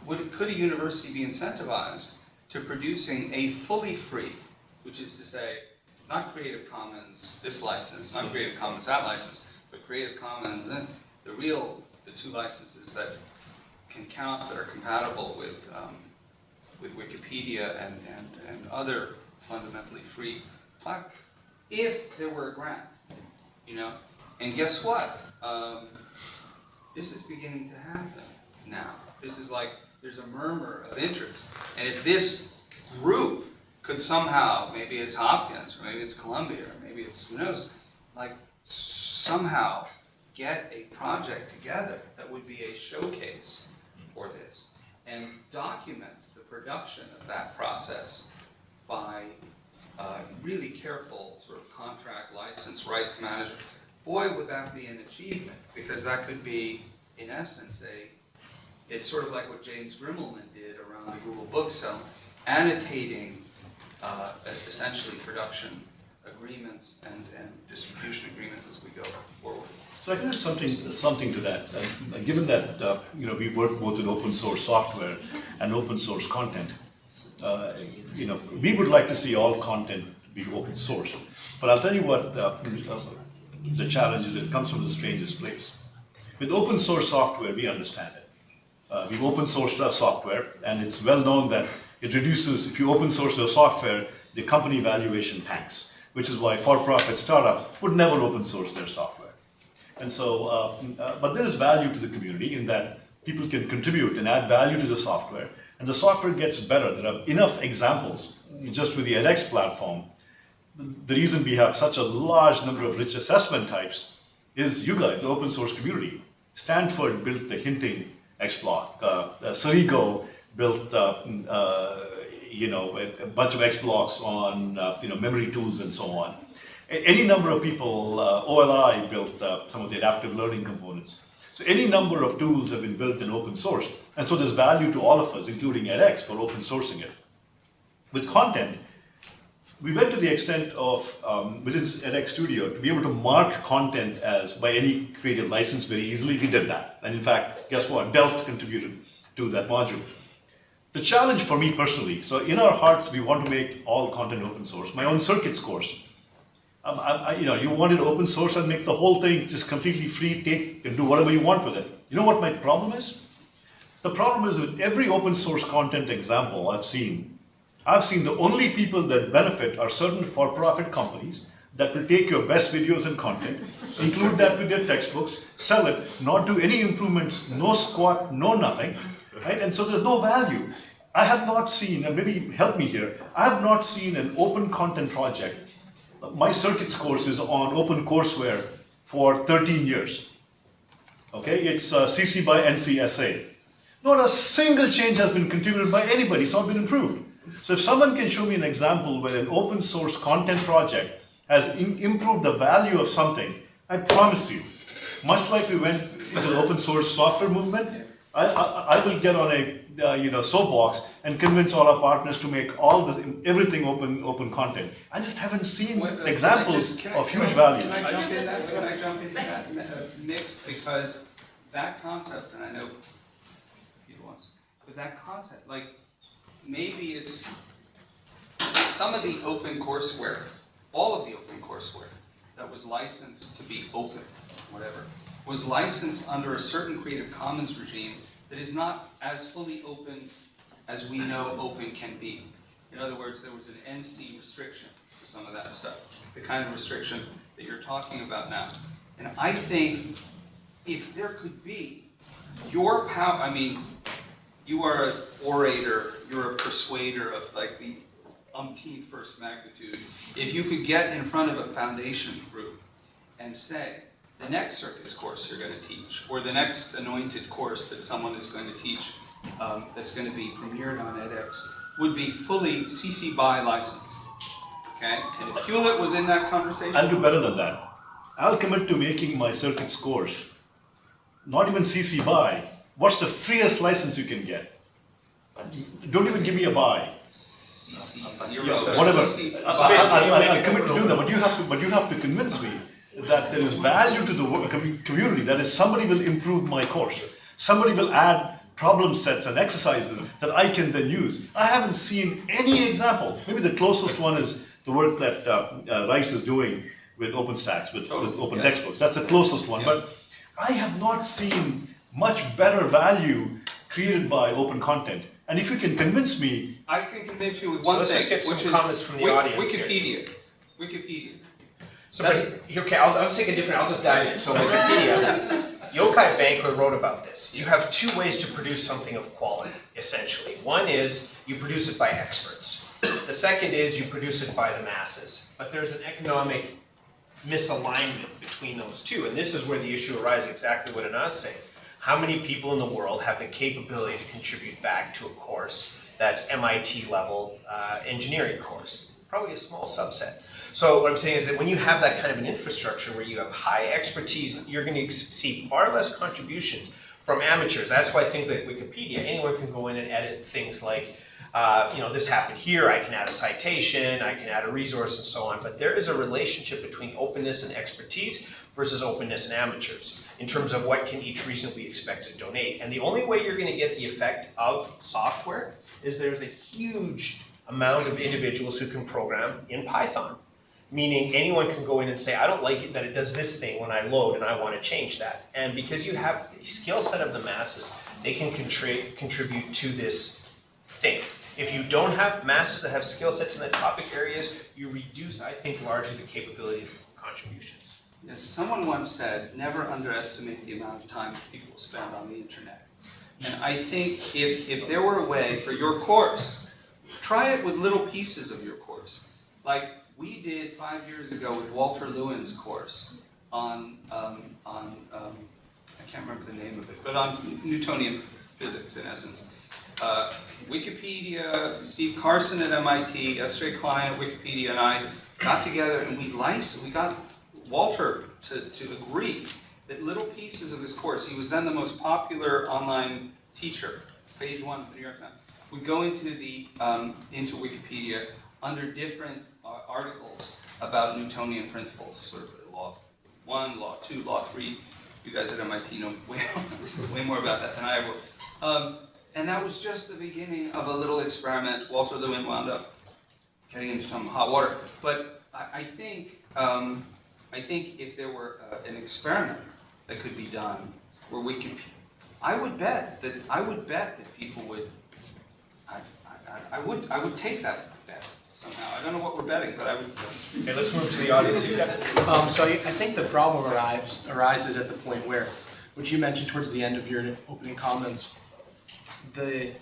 could a university be incentivized to producing a fully free, which is to say, not Creative Commons this license, not Creative Commons that license, but Creative Commons, the 2 licenses that can count, that are compatible with Wikipedia and other fundamentally free platforms, if there were a grant, you know? And guess what? This is beginning to happen now. This is like, there's a murmur of interest. And if this group could somehow, maybe it's Hopkins, or maybe it's Columbia, or maybe it's, who knows, like somehow get a project together that would be a showcase for this and document the production of that process by really careful sort of contract license rights management, boy, would that be an achievement, because that could be, in essence, it's sort of like what James Grimmelman did around the Google Bookshelf, annotating essentially production agreements and distribution agreements as we go forward. So I can add something to that. Given that we work both in open source software and open source content, we would like to see all content be open source. But I'll tell you what the challenge is. It comes from the strangest place. With open source software, we understand it. We've open sourced our software, and it's well known that it reduces, if you open source your software, the company valuation tanks, which is why for-profit startups would never open source their software. And so, but there is value to the community in that people can contribute and add value to the software, and the software gets better. There are enough examples, just with the edX platform. The reason we have such a large number of rich assessment types is you guys, the open source community. Stanford built the hinting XBlock. Cerigo built a bunch of XBlocks on memory tools and so on. Any number of people, OLI built some of the adaptive learning components. So any number of tools have been built in open source, and so there's value to all of us, including edX, for open sourcing it. With content, we went to the extent of, within edX Studio, to be able to mark content as by any creative license very easily. We did that. And in fact, guess what? Delft contributed to that module. The challenge for me personally, so in our hearts, we want to make all content open source. My own circuits course, you wanted open source and make the whole thing just completely free, take and do whatever you want with it. You know what my problem is? The problem is with every open source content example I've seen the only people that benefit are certain for-profit companies that will take your best videos and content, include that with their textbooks, sell it, not do any improvements, no squat, no nothing, right? And so there's no value. I have not seen, and maybe help me here, I have not seen an open content project. My circuits course is on open courseware for 13 years. Okay, it's CC by NCSA. Not a single change has been contributed by anybody. It's not been improved. So if someone can show me an example where an open source content project has improved the value of something, I promise you, much like we went into the open source software movement, I will get on a soapbox and convince all our partners to make all this everything open content. I just haven't seen examples of huge value. Can I jump into that mix? Because that concept, and I know Peter wants, but that concept, like maybe it's some of the open courseware, all of the open courseware that was licensed to be open, whatever, was licensed under a certain Creative Commons regime that is not as fully open as we know open can be. In other words, there was an NC restriction for some of that stuff, the kind of restriction that you're talking about now. And I think if there could be your power, I mean, you are an orator, you're a persuader of like the umpteenth first magnitude. If you could get in front of a foundation group and say, the next circuits course you're going to teach, or the next anointed course that someone is going to teach that's going to be premiered on edX, would be fully CC BY licensed. Okay? And if Hewlett was in that conversation... I'll do better than that. I'll commit to making my circuits course not even CC BY. What's the freest license you can get? Don't even give me a BY. CC 0, Yes, whatever. I commit to do that, but you have to convince me that there is value to the community. That is, somebody will improve my course. Somebody will add problem sets and exercises that I can then use. I haven't seen any example. Maybe the closest one is the work that Rice is doing with OpenStax, with open textbooks. That's the closest one. But I have not seen much better value created by open content. And if you can convince me... I can convince you with one thing, let's just get some which is comments from the audience Wikipedia. Wikipedia. So, okay, I'll just take a different, I'll just dive in. So Wikipedia, Yochai Bankler wrote about this. You have two ways to produce something of quality, essentially. One is you produce it by experts. The second is you produce it by the masses. But there's an economic misalignment between those two. And this is where the issue arises, exactly what Anand's saying. How many people in the world have the capability to contribute back to a course that's MIT level engineering course? Probably a small subset. So what I'm saying is that when you have that kind of an infrastructure where you have high expertise, you're going to see far less contribution from amateurs. That's why things like Wikipedia, anyone can go in and edit things like, this happened here, I can add a citation, I can add a resource and so on. But there is a relationship between openness and expertise versus openness and amateurs in terms of what can each reasonably expect to donate. And the only way you're going to get the effect of software is there's a huge amount of individuals who can program in Python. Meaning anyone can go in and say, I don't like it that it does this thing when I load and I want to change that. And because you have the skill set of the masses, they can contribute to this thing. If you don't have masses that have skill sets in the topic areas, you reduce, I think, largely the capability of contributions. Yes, someone once said, never underestimate the amount of time people spend on the internet. And I think if there were a way for your course, try it with little pieces of your course. Like we did 5 years ago with Walter Lewin's course on I can't remember the name of it, but on Newtonian physics in essence. Wikipedia, Steve Carson at MIT, S.J. Klein at Wikipedia, and I got together and we got Walter to agree that little pieces of his course, he was then the most popular online teacher, page 1 of the New York Times, would go into into Wikipedia under different articles about Newtonian principles, sort of law 1, law 2, law 3. You guys at MIT know way more about that than I will. And that was just the beginning of a little experiment. Walter Lewin wound up getting into some hot water. But I think if there were an experiment that could be done where we could, I would bet that people would. I would take that bet somehow. I don't know what we're betting, but I would. Okay, let's move to the audience here. So I think the problem arises at the point where, which you mentioned towards the end of your opening comments, the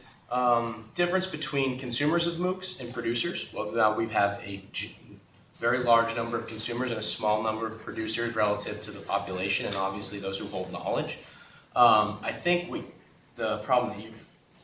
difference between consumers of MOOCs and producers. Well, now we have a very large number of consumers and a small number of producers relative to the population, and obviously those who hold knowledge. I think the problem that you've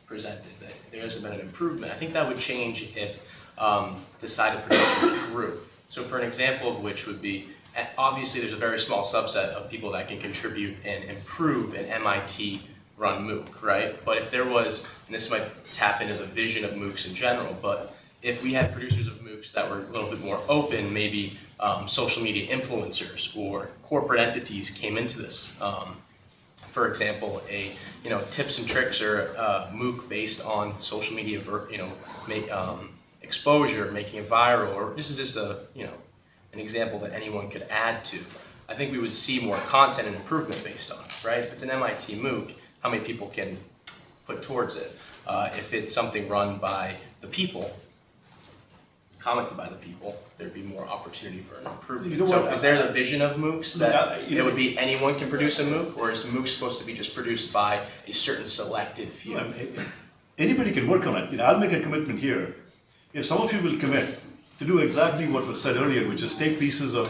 presented, that there hasn't been an improvement. I think that would change if the side of producers grew. So for an example of which would be, obviously there's a very small subset of people that can contribute and improve an MIT-run MOOC, right? But if there was, and this might tap into the vision of MOOCs in general, but if we had producers of MOOCs that were a little bit more open, maybe social media influencers or corporate entities came into this. For example, tips and tricks or MOOC based on social media, exposure, making it viral, or this is just an example that anyone could add to. I think we would see more content and improvement based on it, right? If it's an MIT MOOC, how many people can put towards it? If it's something run by the people, commented by the people, there'd be more opportunity for an improvement. You know So what, is there the vision of MOOCs that you it know, would be anyone can produce a MOOC, or is MOOC supposed to be just produced by a certain selected few? Anybody can work on it. I'll make a commitment here. If some of you will commit to do exactly what was said earlier, which is take pieces of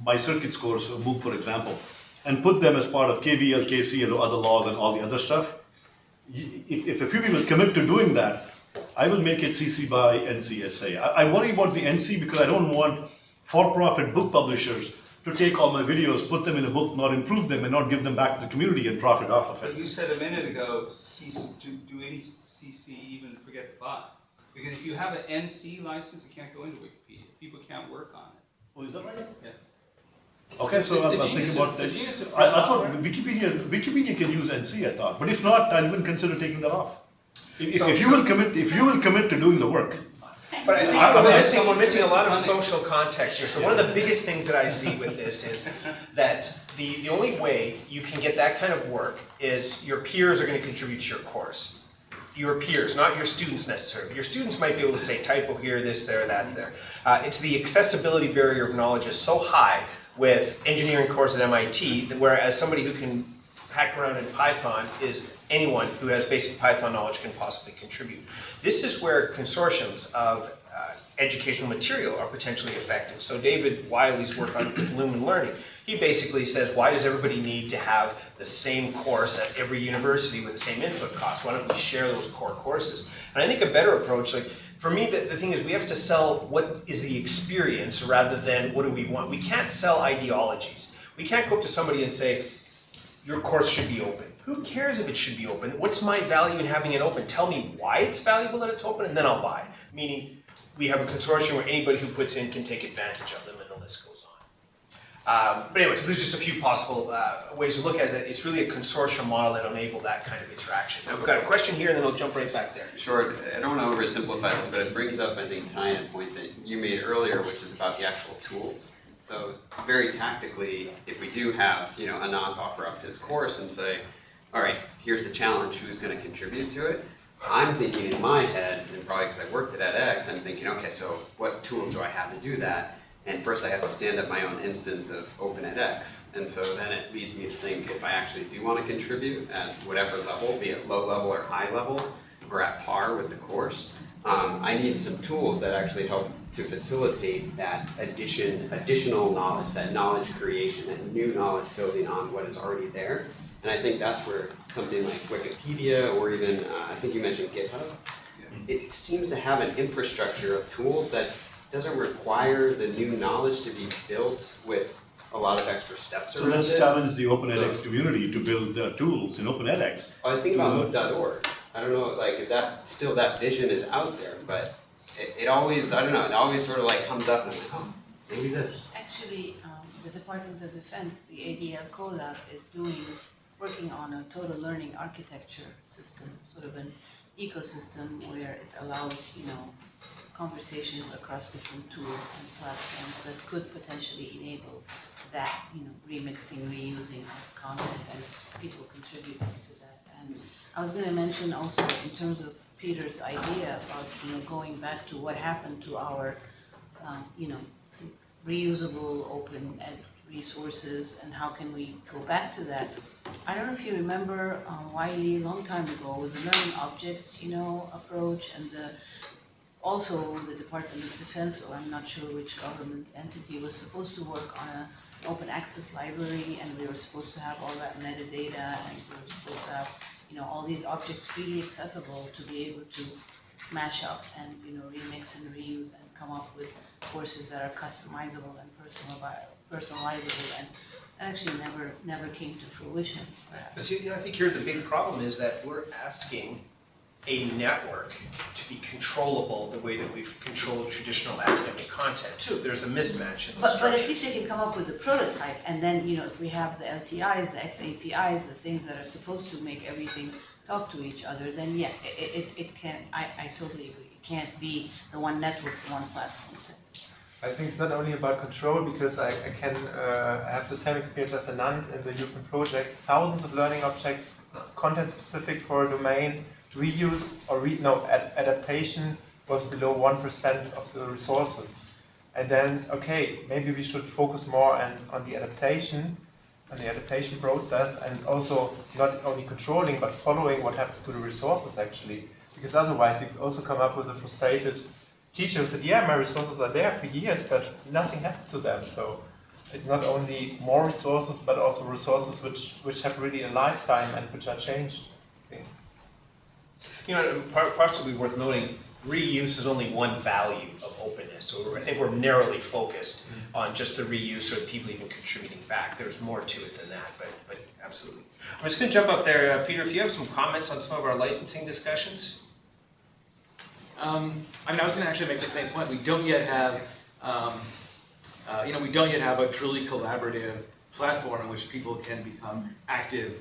my circuits course, or MOOC for example, and put them as part of KVL, KC, and other laws and all the other stuff, if a few people commit to doing that, I will make it CC by NCSA. I worry about the NC because I don't want for-profit book publishers to take all my videos, put them in a book, not improve them, and not give them back to the community and profit off of But it. you said a minute ago, do any CC even forget to buy? Because if you have an NC license, you can't go into Wikipedia. People can't work on it. Oh, is that right? Yeah. Okay, so I'm thinking about that. I thought Wikipedia can use NC, I thought, but if not, I'll even consider taking that off. If you will commit to doing the work. But I think we're missing a lot of social context here. So one of the biggest things that I see with this is that the only way you can get that kind of work is your peers are going to contribute to your course. Your peers, not your students necessarily. Your students might be able to say typo here, this, there, that, there. It's the accessibility barrier of knowledge is so high with engineering courses at MIT, that whereas somebody who can hack around in Python is anyone who has basic Python knowledge can possibly contribute. This is where consortiums of educational material are potentially effective. So David Wiley's work on Lumen Learning, he basically says, why does everybody need to have the same course at every university with the same input costs? Why don't we share those core courses? And I think a better approach, like for me, the thing is we have to sell what is the experience rather than what do we want. We can't sell ideologies. We can't go up to somebody and say, your course should be open. Who cares if it should be open? What's my value in having it open? Tell me why it's valuable that it's open, and then I'll buy. Meaning, we have a consortium where anybody who puts in can take advantage of them, and the list goes on. But anyway, so there's just a few possible ways to look at it. It's really a consortium model that enable that kind of interaction. Now, we've got a question here, and then we'll jump right back there. Sure. I don't want to oversimplify this, but it brings up, I think, Ty, a point that you made earlier, which is about the actual tools. So very tactically, if we do have, Anant offer up his course and say, all right, here's the challenge, who's going to contribute to it? I'm thinking in my head, and probably because I worked at edX, I'm thinking, okay, so what tools do I have to do that? And first I have to stand up my own instance of OpenEdX. And so then it leads me to think if I actually do want to contribute at whatever level, be it low level or high level, or at par with the course, I need some tools that actually help to facilitate that additional knowledge, that knowledge creation, that new knowledge building on what is already there. And I think that's where something like Wikipedia, or even, I think you mentioned GitHub, it seems to have an infrastructure of tools that doesn't require the new knowledge to be built with a lot of extra steps So around let's it. challenge the OpenEdX community to build tools in OpenEdX. I was thinking about MOOC.org. I don't know, like, if that vision is out there, but it always, I don't know, it always sort of like comes up and I'm like, oh, maybe this. Actually, the Department of Defense, the ADL CoLab, is working on a total learning architecture system, sort of an ecosystem where it allows, conversations across different tools and platforms that could potentially enable that, remixing, reusing of content and people contributing to that. And I was going to mention also in terms of Peter's idea about, going back to what happened to our, reusable open ed resources and how can we go back to that. I don't know if you remember Wiley a long time ago with the learning objects, approach, and also the Department of Defense, or I'm not sure which government entity, was supposed to work on an open access library, and we were supposed to have all that metadata, and we were supposed to have all these objects freely accessible to be able to mash up and, remix and reuse and come up with courses that are customizable and personalizable, and that actually never came to fruition, perhaps. See, I think here the big problem is that we're asking a network to be controllable the way that we've controlled traditional academic content too. There's a mismatch in the But structure. at least they can come up with a prototype, and then, if we have the LTIs, the XAPIs, the things that are supposed to make everything talk to each other, then yeah, it can, I totally agree. It can't be the one network, one platform thing. I think it's not only about control, because I have the same experience as Anand in the European projects. Thousands of learning objects, content specific for a domain, reuse or adaptation was below 1% of the resources. And then, okay, maybe we should focus more on the adaptation process, and also not only controlling but following what happens to the resources actually. Because otherwise you also come up with a frustrated teacher who said, yeah, my resources are there for years, but nothing happened to them. So it's not only more resources, but also resources which have really a lifetime and which are changed. Partially worth noting, reuse is only one value of openness. So I think we're narrowly focused on just the reuse or people even contributing back. There's more to it than that, but absolutely. I'm just going to jump up there. Peter, if you have some comments on some of our licensing discussions. I was going to actually make the same point. We don't yet have, we don't yet have a truly collaborative platform in which people can become active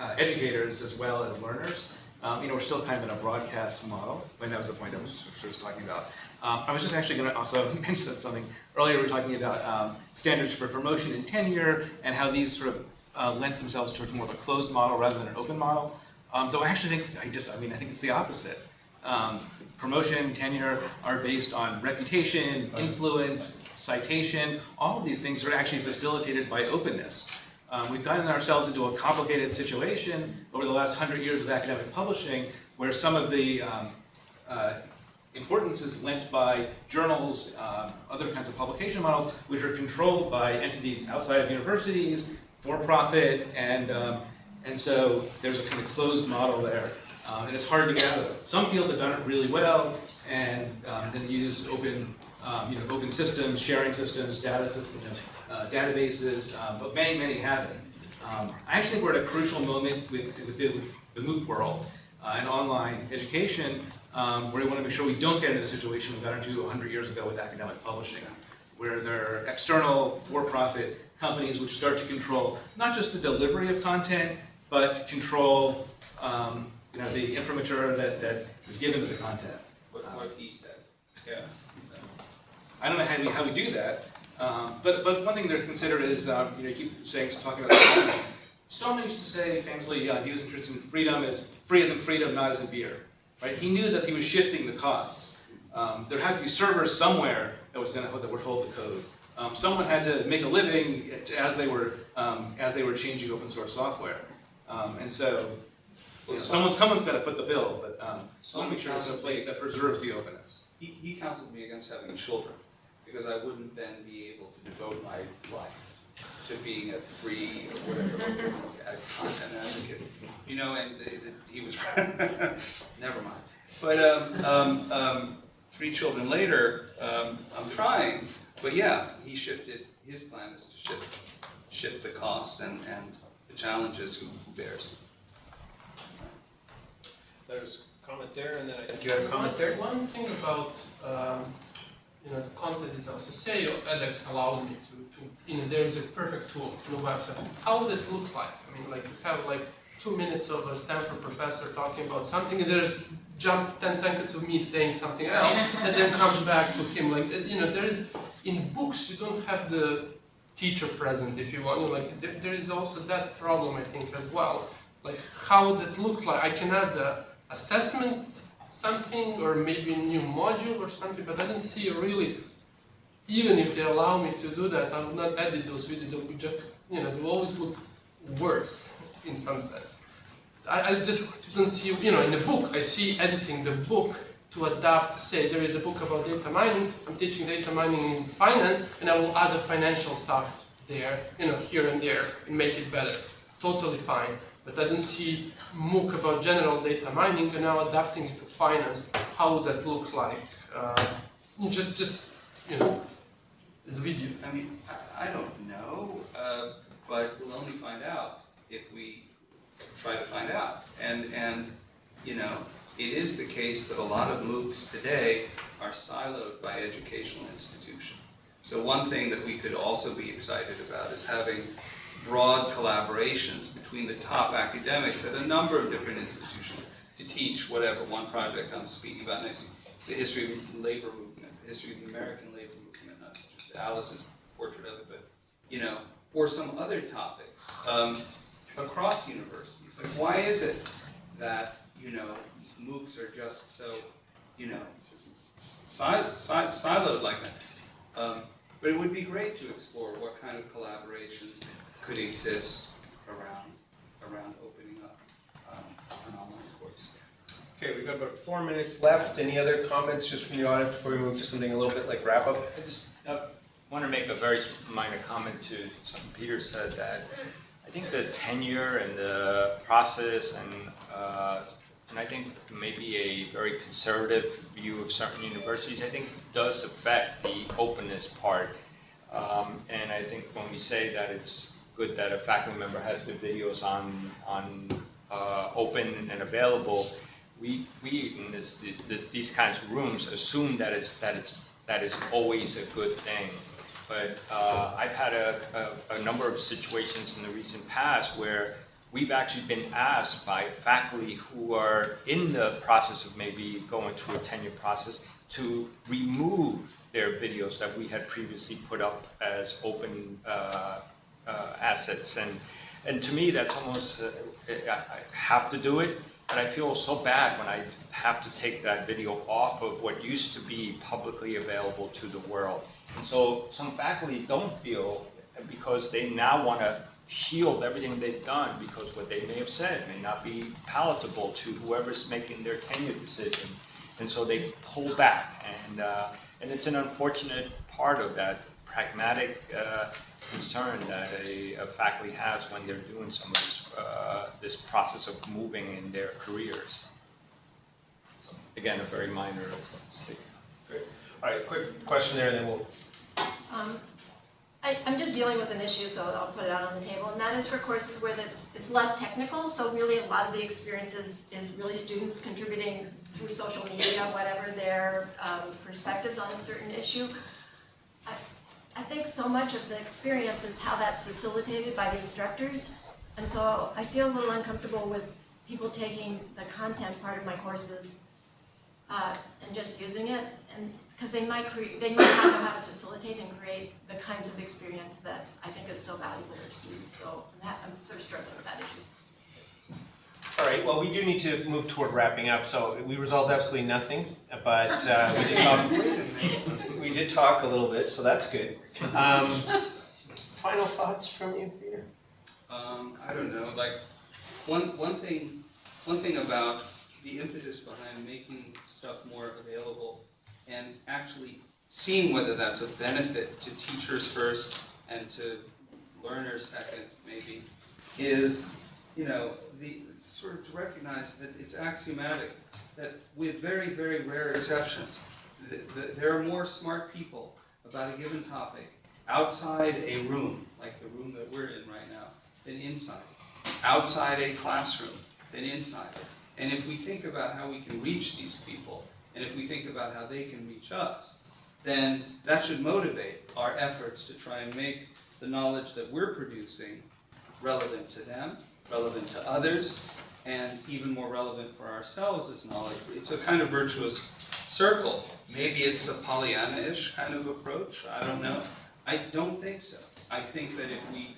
educators as well as learners. We're still kind of in a broadcast model. That was the point I was talking about. I was just actually going to also mention something. Earlier we were talking about standards for promotion and tenure and how these sort of lent themselves towards more of a closed model rather than an open model. Though I actually think, I think it's the opposite. Promotion, tenure are based on reputation, influence, citation. All of these things are actually facilitated by openness. We've gotten ourselves into a complicated situation over the last 100 years of academic publishing, where some of the importance is lent by journals, other kinds of publication models, which are controlled by entities outside of universities, for-profit, and so there's a kind of closed model there. And it's hard to get out of it. Some fields have done it really well, and then use open systems, sharing systems, data systems, databases, but many haven't. I actually think we're at a crucial moment with the MOOC world and online education, where we want to make sure we don't get into the situation we got into 100 years ago with academic publishing, where there are external for-profit companies which start to control not just the delivery of content, but control the imprimatur that is given to the content. What he said. Yeah. I don't know how we do that, but one thing to consider is, you keep talking about Stallman. Stallman used to say famously, he was interested in freedom as free as in freedom, not as in beer. Right? He knew that he was shifting the costs. There had to be servers somewhere that would hold the code. Someone had to make a living as they were changing open source software, and so. Someone's got to foot the bill, but let me make sure it's a place that preserves the openness. He counseled me against having children, because I wouldn't then be able to devote my life to being a free or whatever content advocate. And he was never mind. But 3 children later, I'm trying. But yeah, he shifted. His plan is to shift the costs and the challenges who bears them. There's a comment there, and then I think you had a comment there. One thing about the content is also say edX allowed me to there is a perfect tool in the website. How does it look like? I mean, like you have 2 minutes of a Stanford professor talking about something, and there's jump 10 seconds of me saying something else, and then comes back to him. There is in books you don't have the teacher present if you want. There is also that problem I think as well. How that looks like. I can add the assessment something or maybe a new module or something, but I don't see really, even if they allow me to do that, I would not edit those videos. They would just, they will always look worse in some sense. I just don't see, in the book, I see editing the book to adapt, say there is a book about data mining, I'm teaching data mining in finance, and I will add the financial stuff there, here and there, and make it better. Totally fine. but I don't see MOOC about general data mining and now adapting it to finance. How would that look like? Just you know, this video. I mean, I don't know, but we'll only find out if we try to find out. And you know, it is the case that a lot of MOOCs today are siloed by educational institution. So one thing that we could also be excited about is having broad collaborations between the top academics at a number of different institutions to teach whatever. One project I'm speaking about next week, the history of the labor movement, the history of the American labor movement, not just Alice's portrait of it, but, you know, or some other topics across universities. Like, why is it that, you know, MOOCs are just so, you know, siloed like that? But it would be great to explore what kind of collaborations could exist around opening up an online course. Okay, we've got about 4 minutes left. Any other comments just from the audience before we move to something a little bit like wrap up? I just want to make a very minor comment to something Peter said, that I think the tenure and the process and I think maybe a very conservative view of certain universities, I think does affect the openness part. And I think when we say that it's good that a faculty member has the videos on open and available, we in these kinds of rooms assume that it's always a good thing. But I've had a number of situations in the recent past where we've actually been asked by faculty who are in the process of maybe going through a tenure process to remove their videos that we had previously put up as open assets. And to me, that's almost, I have to do it, but I feel so bad when I have to take that video off of what used to be publicly available to the world. And so some faculty don't feel, because they now want to shield everything they've done, because what they may have said may not be palatable to whoever's making their tenure decision. And so they pull back, and it's an unfortunate part of that pragmatic concern that a faculty has when they're doing some of this process of moving in their careers. So again, a very minor statement. Great. All right, quick question there, and then we'll. I'm just dealing with an issue, so I'll put it out on the table, and that is for courses where it's less technical, so really a lot of the experience is really students contributing through social media, whatever their perspectives on a certain issue. I think so much of the experience is how that's facilitated by the instructors, and so I feel a little uncomfortable with people taking the content part of my courses and just using it, and because they might not know how to facilitate and create the kinds of experience that I think is so valuable for students. So I'm sort of struggling with that issue. All right, well, we do need to move toward wrapping up. So we resolved absolutely nothing, but we did talk a little bit, so that's good. Final thoughts from you, Peter? I don't know, like one thing about the impetus behind making stuff more available and actually seeing whether that's a benefit to teachers first and to learners second, maybe, is, you know, the sort of to recognize that it's axiomatic that with very, very rare exceptions, there are more smart people about a given topic outside a room, like the room that we're in right now, than inside, outside a classroom than inside. And if we think about how we can reach these people, and if we think about how they can reach us, then that should motivate our efforts to try and make the knowledge that we're producing relevant to them, relevant to others, and even more relevant for ourselves as knowledge. It's a kind of virtuous circle. Maybe it's a Pollyanna-ish kind of approach, I don't know. I don't think so. I think that if we,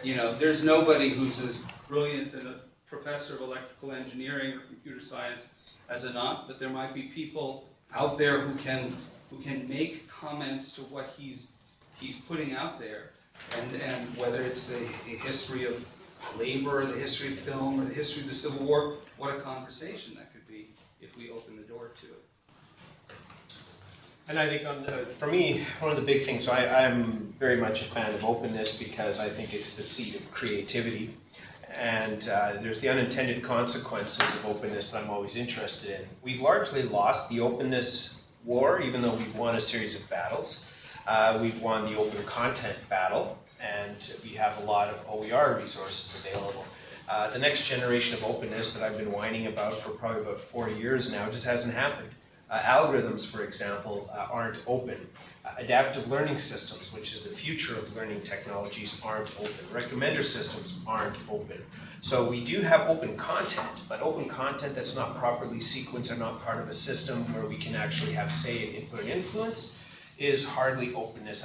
you know, there's nobody who's as brilliant and a professor of electrical engineering or computer science as Anant, but there might be people out there who can make comments to what he's putting out there, and whether it's the history of labor, or the history of film, or the history of the Civil War, what a conversation that could be if we open the door to it. And I think for me, one of the big things, so I'm very much a fan of openness because I think it's the seed of creativity. and there's the unintended consequences of openness that I'm always interested in. We've largely lost the openness war, even though we've won a series of battles. We've won the open content battle, and we have a lot of OER resources available. The next generation of openness that I've been whining about for probably about 4 years now just hasn't happened. Algorithms, for example, aren't open. Adaptive learning systems, which is the future of learning technologies, aren't open. Recommender systems aren't open. So we do have open content, but open content that's not properly sequenced or not part of a system where we can actually have say, input, and influence is hardly openness